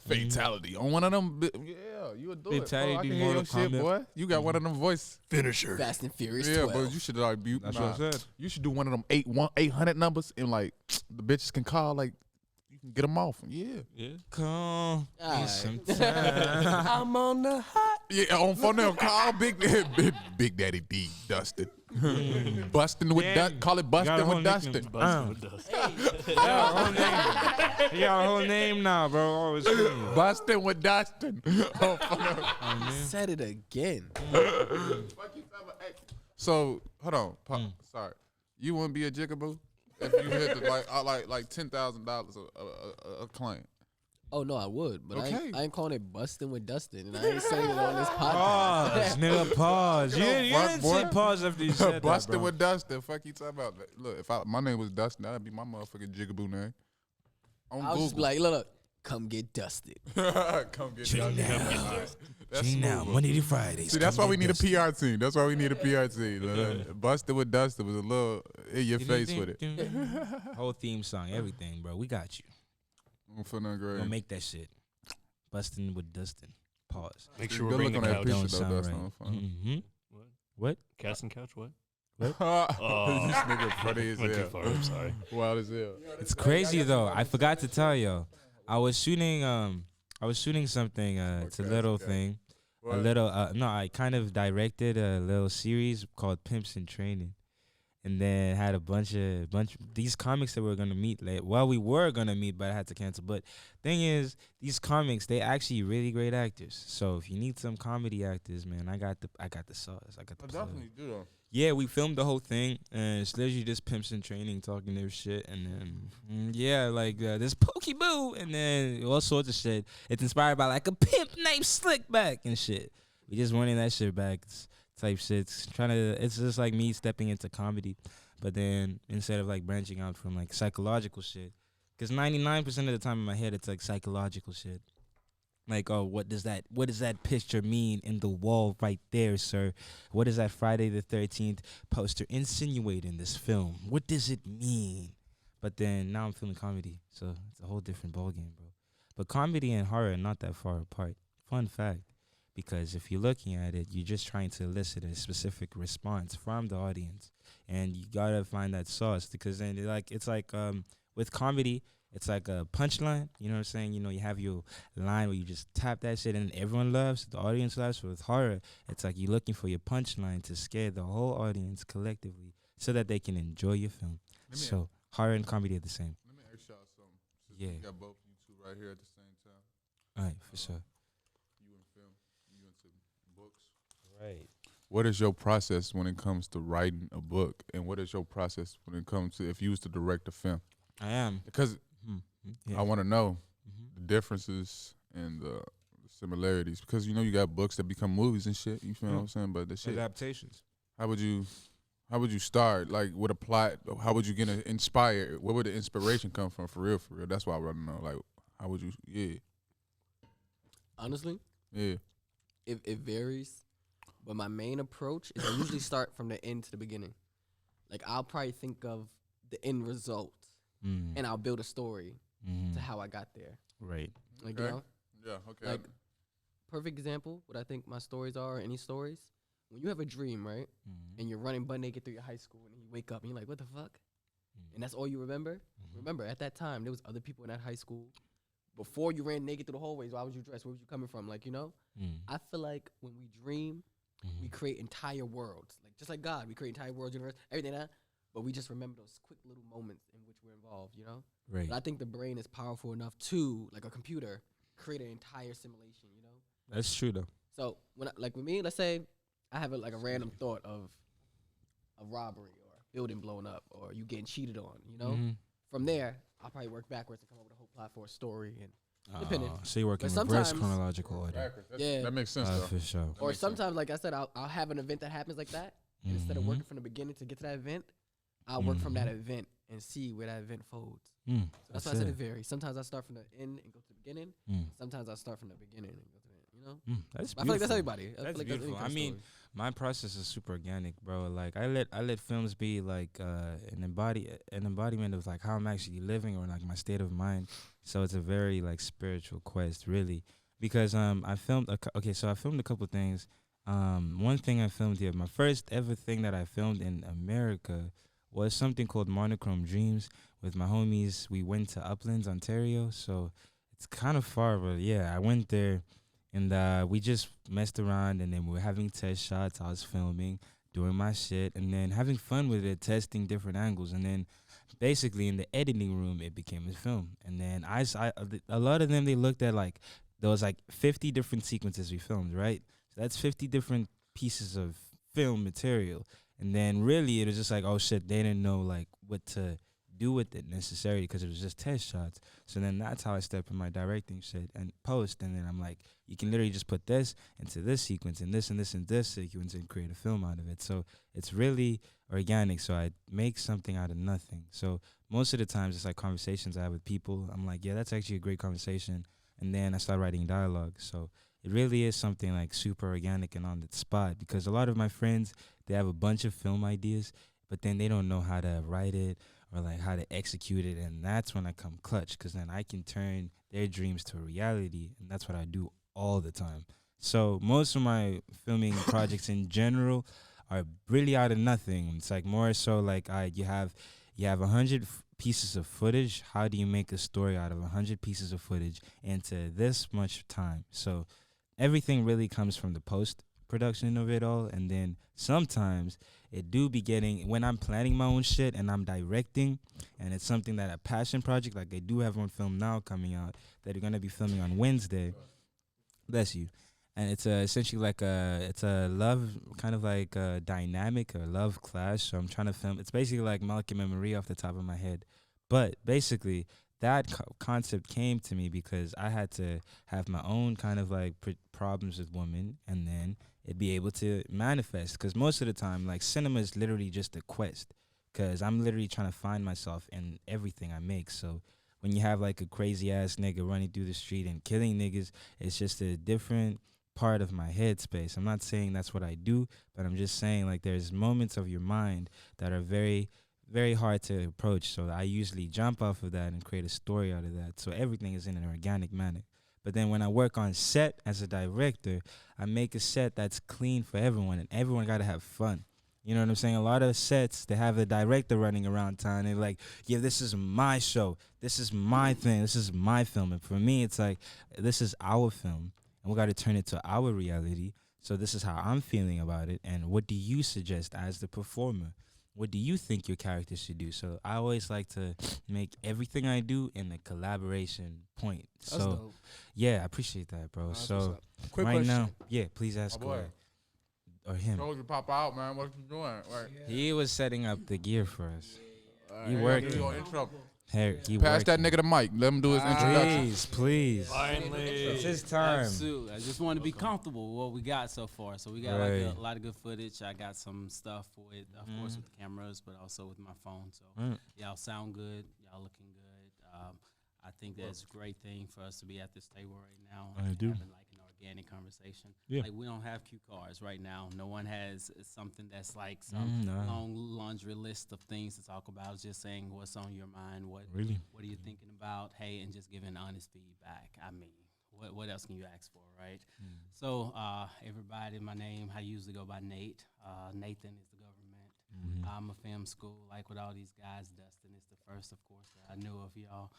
Fatality on one of them. Yeah, you would do it. Fatality Bro. I do can hear your Mortal shit, Kombat. boy. You got one of them voice. Finisher. Fast and Furious Yeah, 12. but you should like be. That's what I said. You should do one of them 800 numbers and like the bitches can call like you can get them off. Yeah, Yeah. Come Alright. sometime. I'm on the hot. yeah. On phone them, call Big Daddy D Dustin. Bustin' with Yeah, call it got a bustin' whole with nickname. Dustin. Buzzing with dust. He got a whole name. He got a whole name now, bro. Always screaming. Bustin' with Dustin. On phone them. Said it again. So hold on, sorry. You wouldn't be a jigaboo if you hit the, like $10,000 a claim. Oh no, I would, but Okay. I ain't calling it busting with Dustin, and I ain't saying it on this podcast. Pause, nigga. Pause. You didn't say pause after you said that, Bustin' bro. with Dustin. Fuck you talking about? Look, if my name was Dustin, that'd be my motherfucking jigaboo name. On I was just Google. like, look, come get dusted. Come get Dustin. That's Gene now, smooth. Monday to Fridays. See, that's why Come we get need a this. PR team. That's why we need a PR team. Bustin' with Dustin was a little in your face with it. Whole theme song, everything, bro. We got you. I'm feeling We'll great. make that shit. Bustin' with Dustin. Pause. Make sure Good we bring look the on that couch. picture Don't though, sound Dustin. right. I'm fine. Mm-hmm. What? What? Casting couch? What? This nigga funny as Went too hell. far. I'm sorry. Wild as hell. It's crazy though. I forgot to tell you. I was shooting something. It's a little thing. A little. No, I kind of directed a little series called Pimps in Training, and then had a bunch of these comics that we were gonna meet. We were gonna meet, but I had to cancel. But thing is, these comics, they actually really great actors. So if you need some comedy actors, man, I got the sauce. I got the. I plug. definitely do though. Yeah, we filmed the whole thing, and it's literally just Pimps in Training talking their shit, and then this Pokey Boo, and then all sorts of shit. It's inspired by like a pimp named Slickback and shit. We just running that shit back, type shit. It's just like me stepping into comedy, but then instead of like branching out from like psychological shit, because 99% of the time in my head it's like psychological shit. Like, oh, what does that picture mean in the wall right there, sir? What does that Friday the 13th poster insinuate in this film? What does it mean? But then now I'm filming comedy, so it's a whole different ballgame, bro. But comedy and horror are not that far apart. Fun fact, because if you're looking at it, you're just trying to elicit a specific response from the audience, and you gotta find that sauce. Because then, it's like with comedy, it's like a punchline. You know what I'm saying? You know, you have your line where you just tap that shit and everyone laughs, the audience laughs. But with horror, it's like you're looking for your punchline to scare the whole audience collectively so that they can enjoy your film. So horror and comedy are the same. Let me ask y'all something. Since Yeah. we got both you two right here at the same time. All right, for sure. You in film, you into books. Right. What is your process when it comes to writing a book, and what is your process when it comes to if you was to direct a film? I am. Because Yeah. I want to know Mhm. the differences and the similarities. Because you got books that become movies and shit. You feel what I'm saying? But the shit, Adaptations. how would you start? Like with a plot? How would you get inspired? Where would the inspiration come from? For real, for real. That's why I want to know. Like, how would you? Yeah, Honestly, yeah. it varies, but my main approach is I usually start from the end to the beginning. Like I'll probably think of the end result, and I'll build a story to how I got there. Right. Like Okay. you know, Yeah. Okay. like perfect example. What I think my stories are, or any stories. When you have a dream, right, and you're running butt naked through your high school, and you wake up and you're like, "What the fuck?" And that's all you remember. Remember, at that time, there was other people in that high school. Before you ran naked through the hallways, why was you dressed? Where was you coming from? Like, you know, I feel like when we dream, we create entire worlds. Like just like God, we create entire worlds, universe, everything that. But we just remember those quick little moments in which we're involved. You know. Right. But I think the brain is powerful enough to, like a computer, create an entire simulation. You know. That's true though. So when like with me, let's say I have a random thought of a robbery or a building blowing up or you getting cheated on. You know. From there, I'll probably work backwards and come up with a whole plot for a story and depending. So you work in But reverse sometimes- chronological order. Yeah. That makes sense. though. For sure. Or makes sense. sometimes, like I said, I'll have an event that happens like that. And instead of working from the beginning to get to that event, I'll work from that event and see where that event folds. So that's why I said it varies. Sometimes I start from the end and go to the beginning. Sometimes I start from the beginning and go to the end. You know, That's I feel like that's beautiful. everybody. I That's feel like beautiful. any kind I of mean, story. my process is super organic, bro. Like I let films be like an embodiment of like how I'm actually living or like my state of mind. So it's a very like spiritual quest, really, because I filmed so I filmed a couple things. One thing I filmed here, my first ever thing that I filmed in America was something called Monochrome Dreams with my homies. We went to Uplands, Ontario, so it's kind of far, but yeah, I went there. And we just messed around, and then we were having test shots. I was filming, doing my shit, and then having fun with it, testing different angles. And then basically in the editing room, it became a film. And then a lot of them, they looked at like, there was like 50 different sequences we filmed, right? So that's 50 different pieces of film material. And then really it was just like, oh shit, they didn't know like what to do with it necessarily because it was just test shots. So then that's how I step in my directing shit and post. And then I'm like, you can literally just put this into this sequence and this and this and this sequence and create a film out of it. So it's really organic. So I make something out of nothing. So most of the times it's like conversations I have with people. I'm like, yeah, that's actually a great conversation. And then I start writing dialogue. So it really is something like super organic and on the spot because a lot of my friends, they have a bunch of film ideas, but then they don't know how to write it or like how to execute it. And that's when I come clutch because then I can turn their dreams to a reality. And that's what I do all the time. So most of my filming projects in general are really out of nothing. It's like more so like you have 100 pieces of footage. How do you make a story out of 100 pieces of footage into this much time? So everything really comes from the post production of it all. And then sometimes it do be getting, when I'm planning my own shit and I'm directing and it's something that a passion project, like I do have one film now coming out that you're going to be filming on Wednesday. Bless you. And it's essentially like it's a love kind of like a dynamic or love clash. So I'm trying to film. It's basically like Malcolm and Marie off the top of my head. But basically that concept came to me because I had to have my own kind of like problems with women and then it'd be able to manifest. Because most of the time, like cinema is literally just a quest because I'm literally trying to find myself in everything I make. So when you have like a crazy ass nigga running through the street and killing niggas, it's just a different part of my headspace. I'm not saying that's what I do, but I'm just saying like there's moments of your mind that are very, very hard to approach. So I usually jump off of that and create a story out of that. So everything is in an organic manner. But then when I work on set as a director, I make a set that's clean for everyone, and everyone got to have fun. You know what I'm saying? A lot of sets, they have the director running around town. They're like, yeah, this is my show. This is my thing. This is my film. And for me, it's like, this is our film. And we got to turn it to our reality. So this is how I'm feeling about it. And what do you suggest as the performer? What do you think your character should do? So I always like to make everything I do in a collaboration point. That's So, dope. yeah, I appreciate that, bro. That's what's So up. Quick right question. now, yeah, please ask My boy. Corey or him. Told you to pop out, man. What you doing? Right. He was setting up the gear for us. He Hey, working. you gonna intro. He Pass that working. nigga the mic. Let him do his introduction. Please, please. Finally. It's his time. Absolutely. I just want to be comfortable with what we got so far. So we got Right. like a lot of good footage. I got some stuff with, of course, with the cameras, but also with my phone. So Mm. y'all sound good. Y'all looking good. I think that's a great thing for us to be at this table right now. I and do. Having like an organic conversation. Yeah. Like we don't have cue cards right now. No one has something that's like some No. long laundry list of things to talk about. It's just saying what's on your mind. What Really? are you thinking about? Hey, and just giving honest feedback. I mean, what else can you ask for, right? So, everybody, my name, I usually go by Nate. Nathan is the government. I'm a film school, like with all these guys. Dustin is the first, of course, that I knew of y'all.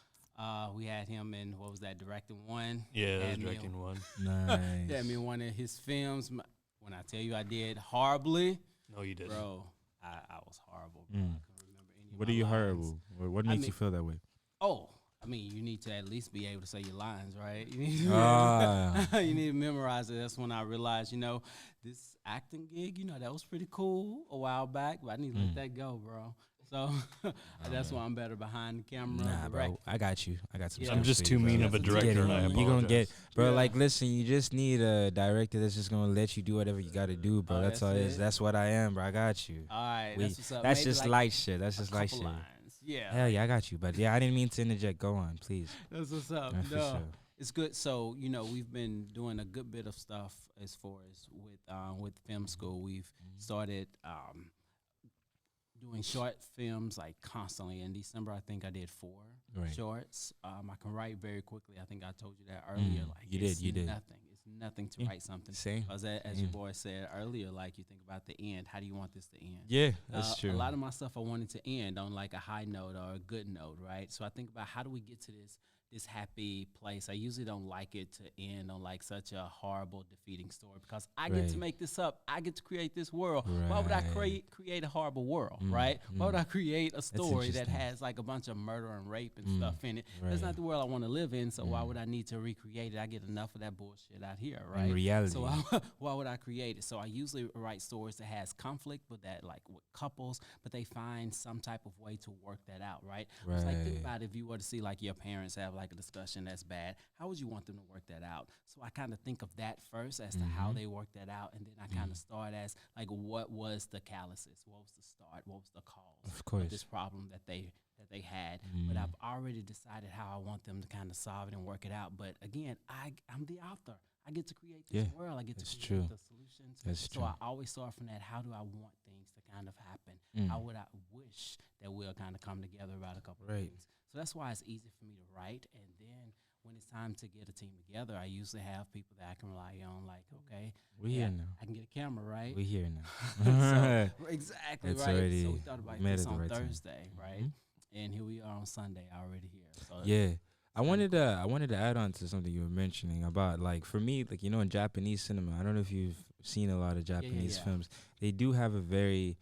We had him in, what was that, directing one? Yeah, that was Had me directing one. Nice. Had me in one of his films. When I tell you I did horribly, No, you didn't. bro, I was horrible, bro. Mm. I couldn't remember any of What my are you lines. horrible? What I makes mean- you feel that way? Oh, I mean, you need to at least be able to say your lines, right? You need Ah. you need to memorize it. That's when I realized, this acting gig, that was pretty cool a while back, but I need to let that go, bro. So that's why I'm better behind the camera. Nah, bro. direct. I got you. I got some. Yeah. stuff I'm just for too you, bro. mean of a Get director, it. and I You gonna apologize. get, bro. Yeah. Like, listen, you just need a director that's just gonna let you do whatever you gotta do, bro. Oh, that's all that's it is. it? That's what I am, bro. I got you. All right, We- that's what's up. that's Maybe just like light shit. That's a just light couple shit. lines. Yeah, Hell yeah, I got you. But yeah, I didn't mean to interject. Go on, please. that's what's up. Yeah, for No. sure. It's good. So we've been doing a good bit of stuff as far as with film school. We've started doing short films like constantly. In December, I think I did 4 Right. shorts. I can write very quickly. I think I told you that earlier. Like you it's did. Nothing. It's nothing to Yeah. write something. Same. Because as Yeah. your boy said earlier, like you think about the end. How do you want this to end? Yeah, that's true. A lot of my stuff I wanted to end on like a high note or a good note, right? So I think about how do we get to this happy place. I usually don't like it to end on like such a horrible, defeating story because I get to Right. make this up. I get to create this world. Why would I Right. create a horrible world, right? Why would I create a story that interesting. has like a bunch of murder and rape and stuff in it? Right. That's not the world I want to live in. So why would I need to recreate it? I get enough of that bullshit out here, right? reality. So why would I create it? So I usually write stories that has conflict, but that like with couples, but they find some type of way to work that out, right? It's like think Right. about if you were to see like your parents have like a discussion that's bad, how would you want them to work that out? So I kind of think of that first as to how they work that out, and then I kind of start as like what was the calluses, what was the start, what was the cause Of course. this problem that they had. But I've already decided how I want them to kind of solve it and work it out. But again, I'm the author. I get to create this Yeah, world. I get to that's create true. the solutions. That's So true. I always start from that. How do I want things to kind of happen? How would I wish that we'll kind of come together about a couple of Right. things? So that's why it's easy for me to write. And then when it's time to get a team together, I usually have people that I can rely on. Like, okay, We here now. I can get a camera, right? We here now. So, exactly It's right. already So we thought about made this at the on right time. Thursday, right? And here we are on Sunday already here. So Yeah. I wanted to add on to something you were mentioning about, like, for me, like, in Japanese cinema, I don't know if you've seen a lot of Japanese yeah. films. They do have a very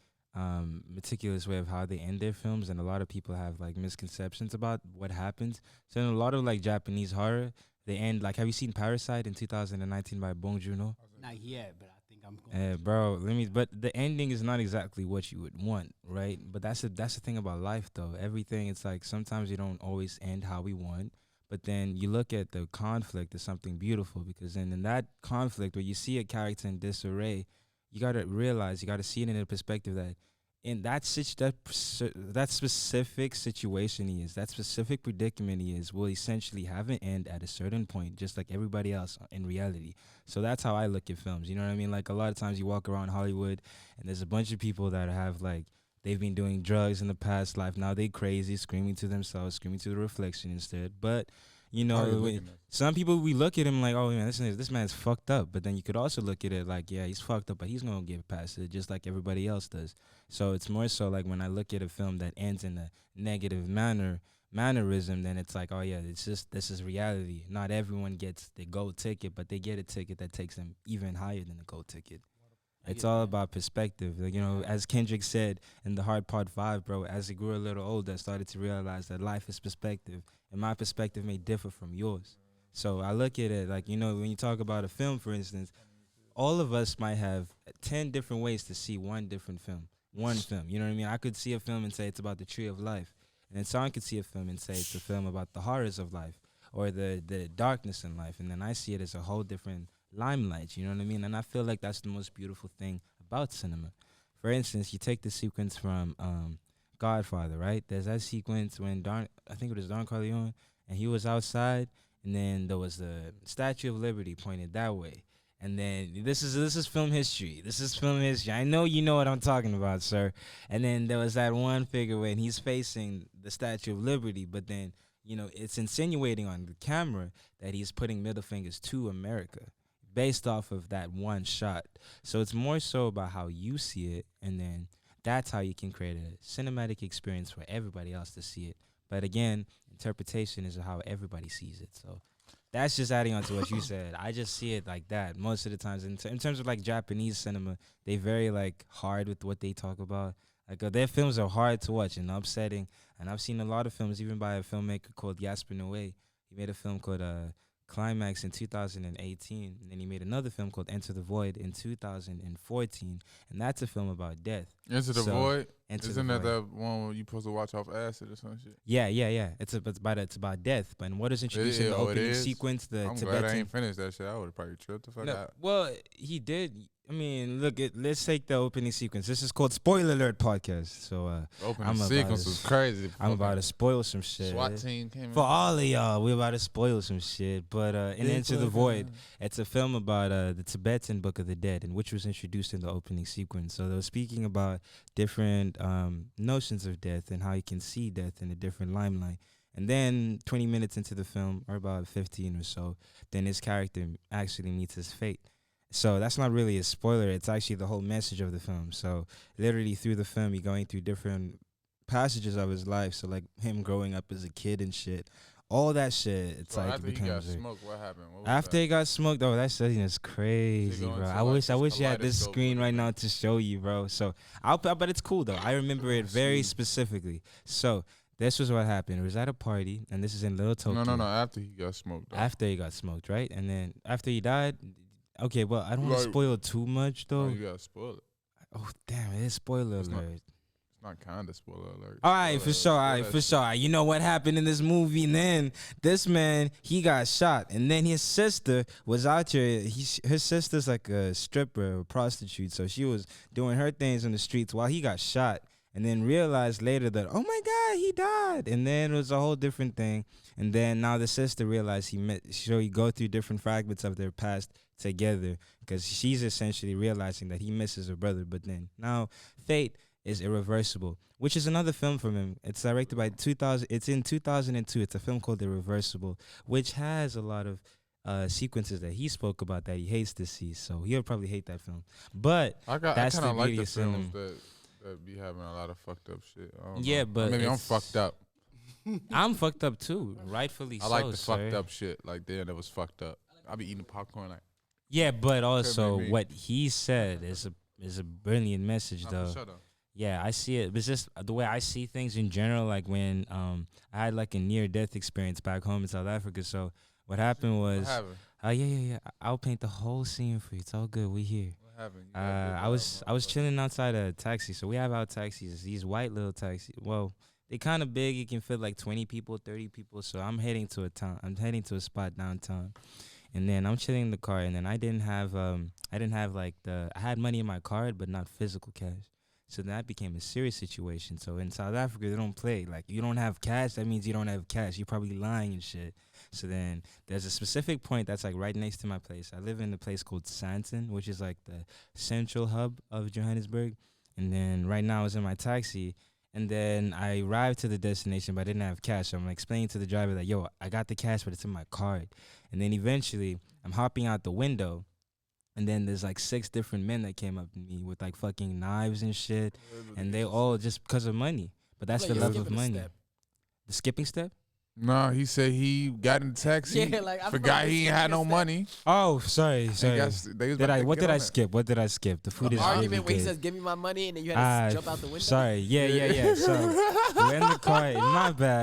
meticulous way of how they end their films, and a lot of people have like misconceptions about what happens. So in a lot of like Japanese horror, they end like, have you seen Parasite in 2019 by Bong Joon-ho? not yet, but I think I'm going. Bro, but the ending is not exactly what you would want, right? But that's the thing about life, though. Everything, it's like sometimes you don't always end how we want, but then you look at the conflict as something beautiful, because then in that conflict where you see a character in disarray, you gotta realize, you gotta see it in a perspective that in that that specific situation he is, that specific predicament he is, will essentially have an end at a certain point, just like everybody else in reality. So that's how I look at films. You know what I mean? Like a lot of times you walk around Hollywood and there's a bunch of people that have like they've been doing drugs in the past life. Now they crazy, screaming to themselves, screaming to the reflection instead. But you know, some people, we look at him like, oh man, this man's fucked up. But then you could also look at it like, yeah, he's fucked up, but he's gonna get past it just like everybody else does. So it's more so like when I look at a film that ends in a negative mannerism, then it's like, oh yeah, it's just, this is reality. Not everyone gets the gold ticket, but they get a ticket that takes them even higher than the gold ticket. It's all about perspective. Like, you know, as Kendrick said in the Hard Part 5, bro, as he grew a little older, I started to realize that life is perspective, and my perspective may differ from yours. So I look at it like, you know, when you talk about a film, for instance, all of us might have 10 different ways to see one film. You know what I mean? I could see a film and say it's about the tree of life. And then someone could see a film and say it's a film about the horrors of life or the darkness in life. And then I see it as a whole different limelight, you know what I mean? And I feel like that's the most beautiful thing about cinema. For instance, you take the sequence from Godfather, right? There's that sequence when I think it was Don Corleone, and he was outside, and then there was the Statue of Liberty pointed that way. And then this is film history. This is film history. I know you know what I'm talking about, sir. And then there was that one figure when he's facing the Statue of Liberty, but then, you know, it's insinuating on the camera that he's putting middle fingers to America based off of that one shot. So it's more so about how you see it, and then that's how you can create a cinematic experience for everybody else to see it. But again, interpretation is how everybody sees it. So that's just adding on to what you said. I just see it like that most of the times. In terms of like Japanese cinema, they very like hard with what they talk about. Like their films are hard to watch and upsetting. And I've seen a lot of films, even by a filmmaker called Gaspar Noé. He made a film called Climax in 2018, and then he made another film called Enter the Void in 2014, and that's a film about death. Enter the Void? Isn't that the one where you supposed to watch off acid or some shit? Yeah. It's about death. But what is introduced in the opening sequence, the I'm Tibetan. glad I ain't finished that shit. I would have probably tripped the fuck out. Well, he did. I mean, look, let's take the opening sequence. This is called Spoiler Alert Podcast. So opening sequence was crazy. I'm about to spoil some shit. SWAT team came in. For all of y'all, we're about to spoil some shit. But in Enter the Void, it's a film about the Tibetan Book of the Dead, and which was introduced in the opening sequence. So they were speaking about different notions of death and how you can see death in a different limelight. And then 20 minutes into the film, or about 15 or so, then his character actually meets his fate. So that's not really a spoiler. It's actually the whole message of the film. So literally through the film, you're going through different passages of his life. So like him growing up as a kid and shit. All that shit. It's like after he got smoked, what happened? After he got smoked, oh, that scene is crazy, bro. I wish you had this screen right now to show you, bro. So but it's cool though. I remember it very specifically. So this was what happened. It was at a party, and this is in Little Tokyo. No. After he got smoked. Though. After he got smoked, right? And then after he died. Okay, well, I don't want to spoil too much, though. Oh, you gotta spoil it. Oh, damn, it is spoiler alert. It's not kind of spoiler alert. All right, for sure. You know what happened in this movie? And then this man, he got shot. And then his sister was out here. His sister's like a stripper, a prostitute. So she was doing her things in the streets while he got shot. And then realized later that, oh, my God, he died. And then it was a whole different thing. And then now the sister realized so you go through different fragments of their past together, because she's essentially realizing that he misses her brother. But then now fate is irreversible, which is another film from him. It's directed by 2000. It's in 2002. It's a film called Irreversible, which has a lot of sequences that he spoke about that he hates to see. So he'll probably hate that film. But that's the like beauty the of cinema. films that be having a lot of fucked up shit. Yeah, but maybe I'm fucked up. I'm fucked up too, rightfully so. I like the fucked up shit. Like that was fucked up. I be eating popcorn like. Yeah, but also what he said is a brilliant message though. Yeah, I see it. It's just the way I see things in general. Like when I had like a near death experience back home in South Africa. So what happened was, yeah. I'll paint the whole scene for you. It's all good. We here. What happened? I was chilling outside a taxi. So we have our taxis. These white little taxis. Well, they kind of big. You can fit like 20 people, 30 people. So I'm heading to a spot downtown. And then I'm chilling in the car, and then I had money in my card, but not physical cash. So that became a serious situation. So in South Africa, they don't play. Like, you don't have cash, that means you don't have cash. You're probably lying and shit. So then there's a specific point that's like right next to my place. I live in a place called Sandton, which is like the central hub of Johannesburg. And then right now I was in my taxi. And then I arrived to the destination, but I didn't have cash. So I'm explaining to the driver that, yo, I got the cash, but it's in my card. And then eventually I'm hopping out the window. And then there's like 6 different men that came up to me with like fucking knives and shit. And they all just because of money. But that's the love of money. The skipping step? No, he said he got in the taxi. Yeah, like, I forgot he ain't had no money. Oh, sorry. They was about to What get did on I that. skip? What did I skip? The food is really Argument where he good. says, "Give me my money," and then you had to jump out the window. Sorry. Yeah. So we're in the car.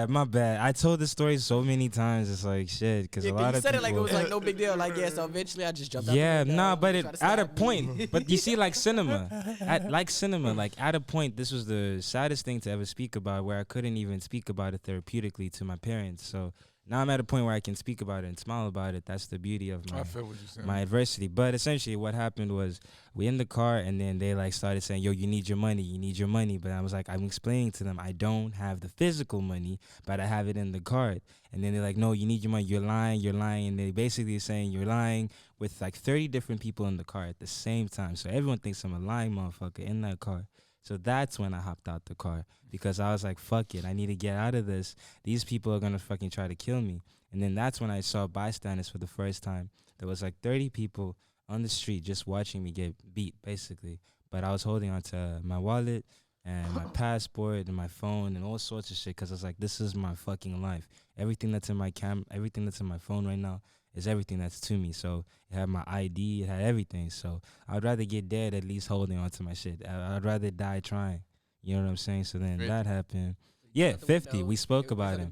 My bad. I told this story so many times. It's like shit because Yeah, a 'cause lot you of said people. it like it was like no big deal. Like, yeah, so eventually I just jumped out Yeah, the window. nah, but You it tried to at a stab me. point. But you see, like cinema, at a point, this was the saddest thing to ever speak about, where I couldn't even speak about it therapeutically to my parents. So now I'm at a point where I can speak about it and smile about it. That's the beauty of I feel what you're saying. my adversity. But essentially what happened was we in the car and then they like started saying, yo, you need your money. But I was like, I'm explaining to them, I don't have the physical money, but I have it in the card. And then they're like, no, you need your money. You're lying. And they basically saying you're lying with like 30 different people in the car at the same time. So everyone thinks I'm a lying motherfucker in that car. So that's when I hopped out the car because I was like, fuck it. I need to get out of this. These people are going to fucking try to kill me. And then that's when I saw bystanders for the first time. There was like 30 people on the street just watching me get beat, basically. But I was holding on to my wallet and my passport and my phone and all sorts of shit because I was like, this is my fucking life. Everything that's in my everything that's in my phone right now is everything that's to me. So it had my ID, it had everything. So I'd rather get dead at least holding on to my shit. I'd rather die trying. You know what I'm saying? So then that happened. Yeah, 50. We spoke about him.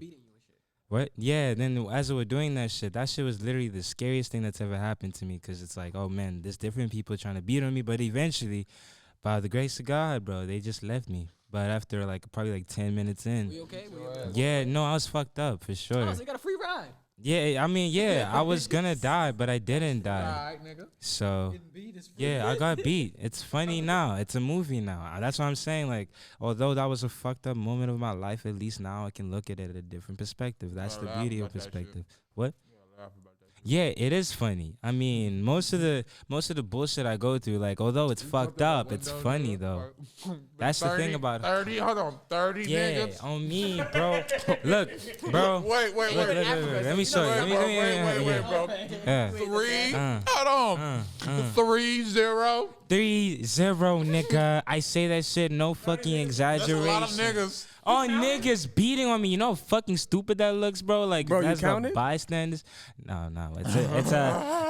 What? Yeah, then as we were doing that shit was literally the scariest thing that's ever happened to me because it's like, oh, man, there's different people trying to beat on me. But eventually, by the grace of God, bro, they just left me. But after like probably like 10 minutes in. Were you okay? Were you okay? Yeah, no, I was fucked up for sure. Oh, so you got a free ride. Yeah, I mean, yeah, I was gonna die, but I didn't die. Alright, nigga. So, yeah, I got beat. It's funny now. It's a movie now. That's what I'm saying. Like, although that was a fucked up moment of my life, at least now I can look at it at a different perspective. That's the beauty of perspective. What? Yeah, it is funny. I mean, most of the bullshit I go through, like, although it's fucked up, it's funny though. That's the thing about it. 30, hold on, 30 Yeah, niggas. on me, bro. Look, bro. Wait. Look, let me show you. Wait, bro. Yeah. 3, Uh, hold on. 3-0. 3-0, nigga. I say that shit, no fucking That's a exaggeration. lot of niggas. Oh, niggas beating on me. You know how fucking stupid that looks, bro? Like, Bro, you that's the counted? bystanders. No.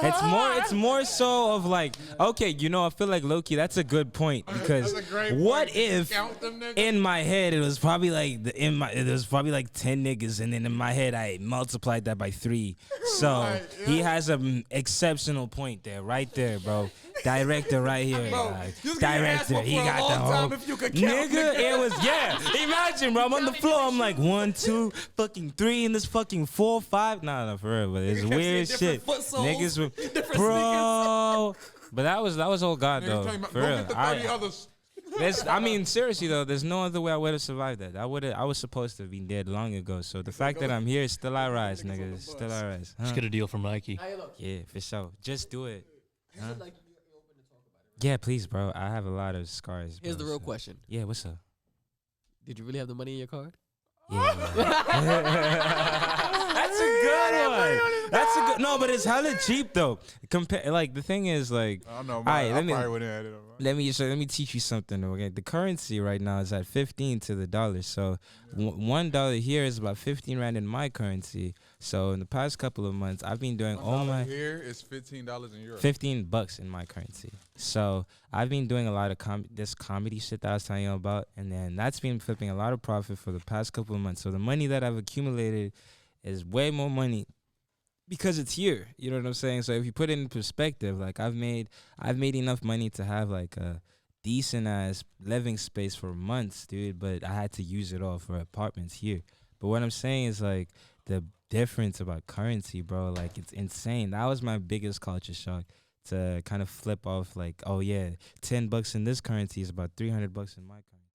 It's more so of like, okay, you know, I feel like low-key, that's a good point because That's a great what point. if Count them niggas? in my head it was probably like it was probably like 10 niggas, and then in my head I multiplied that by 3. So Right, yeah. he has an exceptional point there, right there, bro. Director right here. like, you was getting ass director, whooped he for a got the long time whole if you could count, nigga. It was Imagine, bro. I'm on the floor. I'm like 1, 2, fucking 3, and this fucking 4, 5. Nah, for real, but it's weird shit. Niggas with bro. But that was all God Niggas though. talking about, For go real. get the 30 others. I mean, seriously though, there's no other way I would have survived that. I was supposed to have been dead long ago. So the fact that I'm here, still I rise, nigga. Still I rise. Huh? Just get a deal from Nike. Hey, look. Yeah, for sure. Just do it. You said, like, you're open to talk about it, right? Yeah, please, bro. I have a lot of scars. Here's bro, the real so- question. Yeah, what's up? Did you really have the money in your card? Yeah. That's a good one. That's a good. No, but it's hella cheap though. Like the thing is, like, I don't know. Alright, I let me- probably wouldn't have had it. let me teach you something. Okay, the currency right now is at 15 to the dollar. So $1 here is about 15 rand in my currency. So in the past couple of months, I've been doing all my Here is $15 in Europe. $15 in my currency. So I've been doing a lot of this comedy shit that I was telling you about, and then that's been flipping a lot of profit for the past couple of months. So the money that I've accumulated is way more money because it's here. You know what I'm saying? So if you put it in perspective, like I've made enough money to have like a decent ass living space for months, dude. But I had to use it all for apartments here. But what I'm saying is like the difference about currency, bro. Like it's insane. That was my biggest culture shock. to kind of flip off like, oh yeah, $10 in this currency is about $300 in my currency.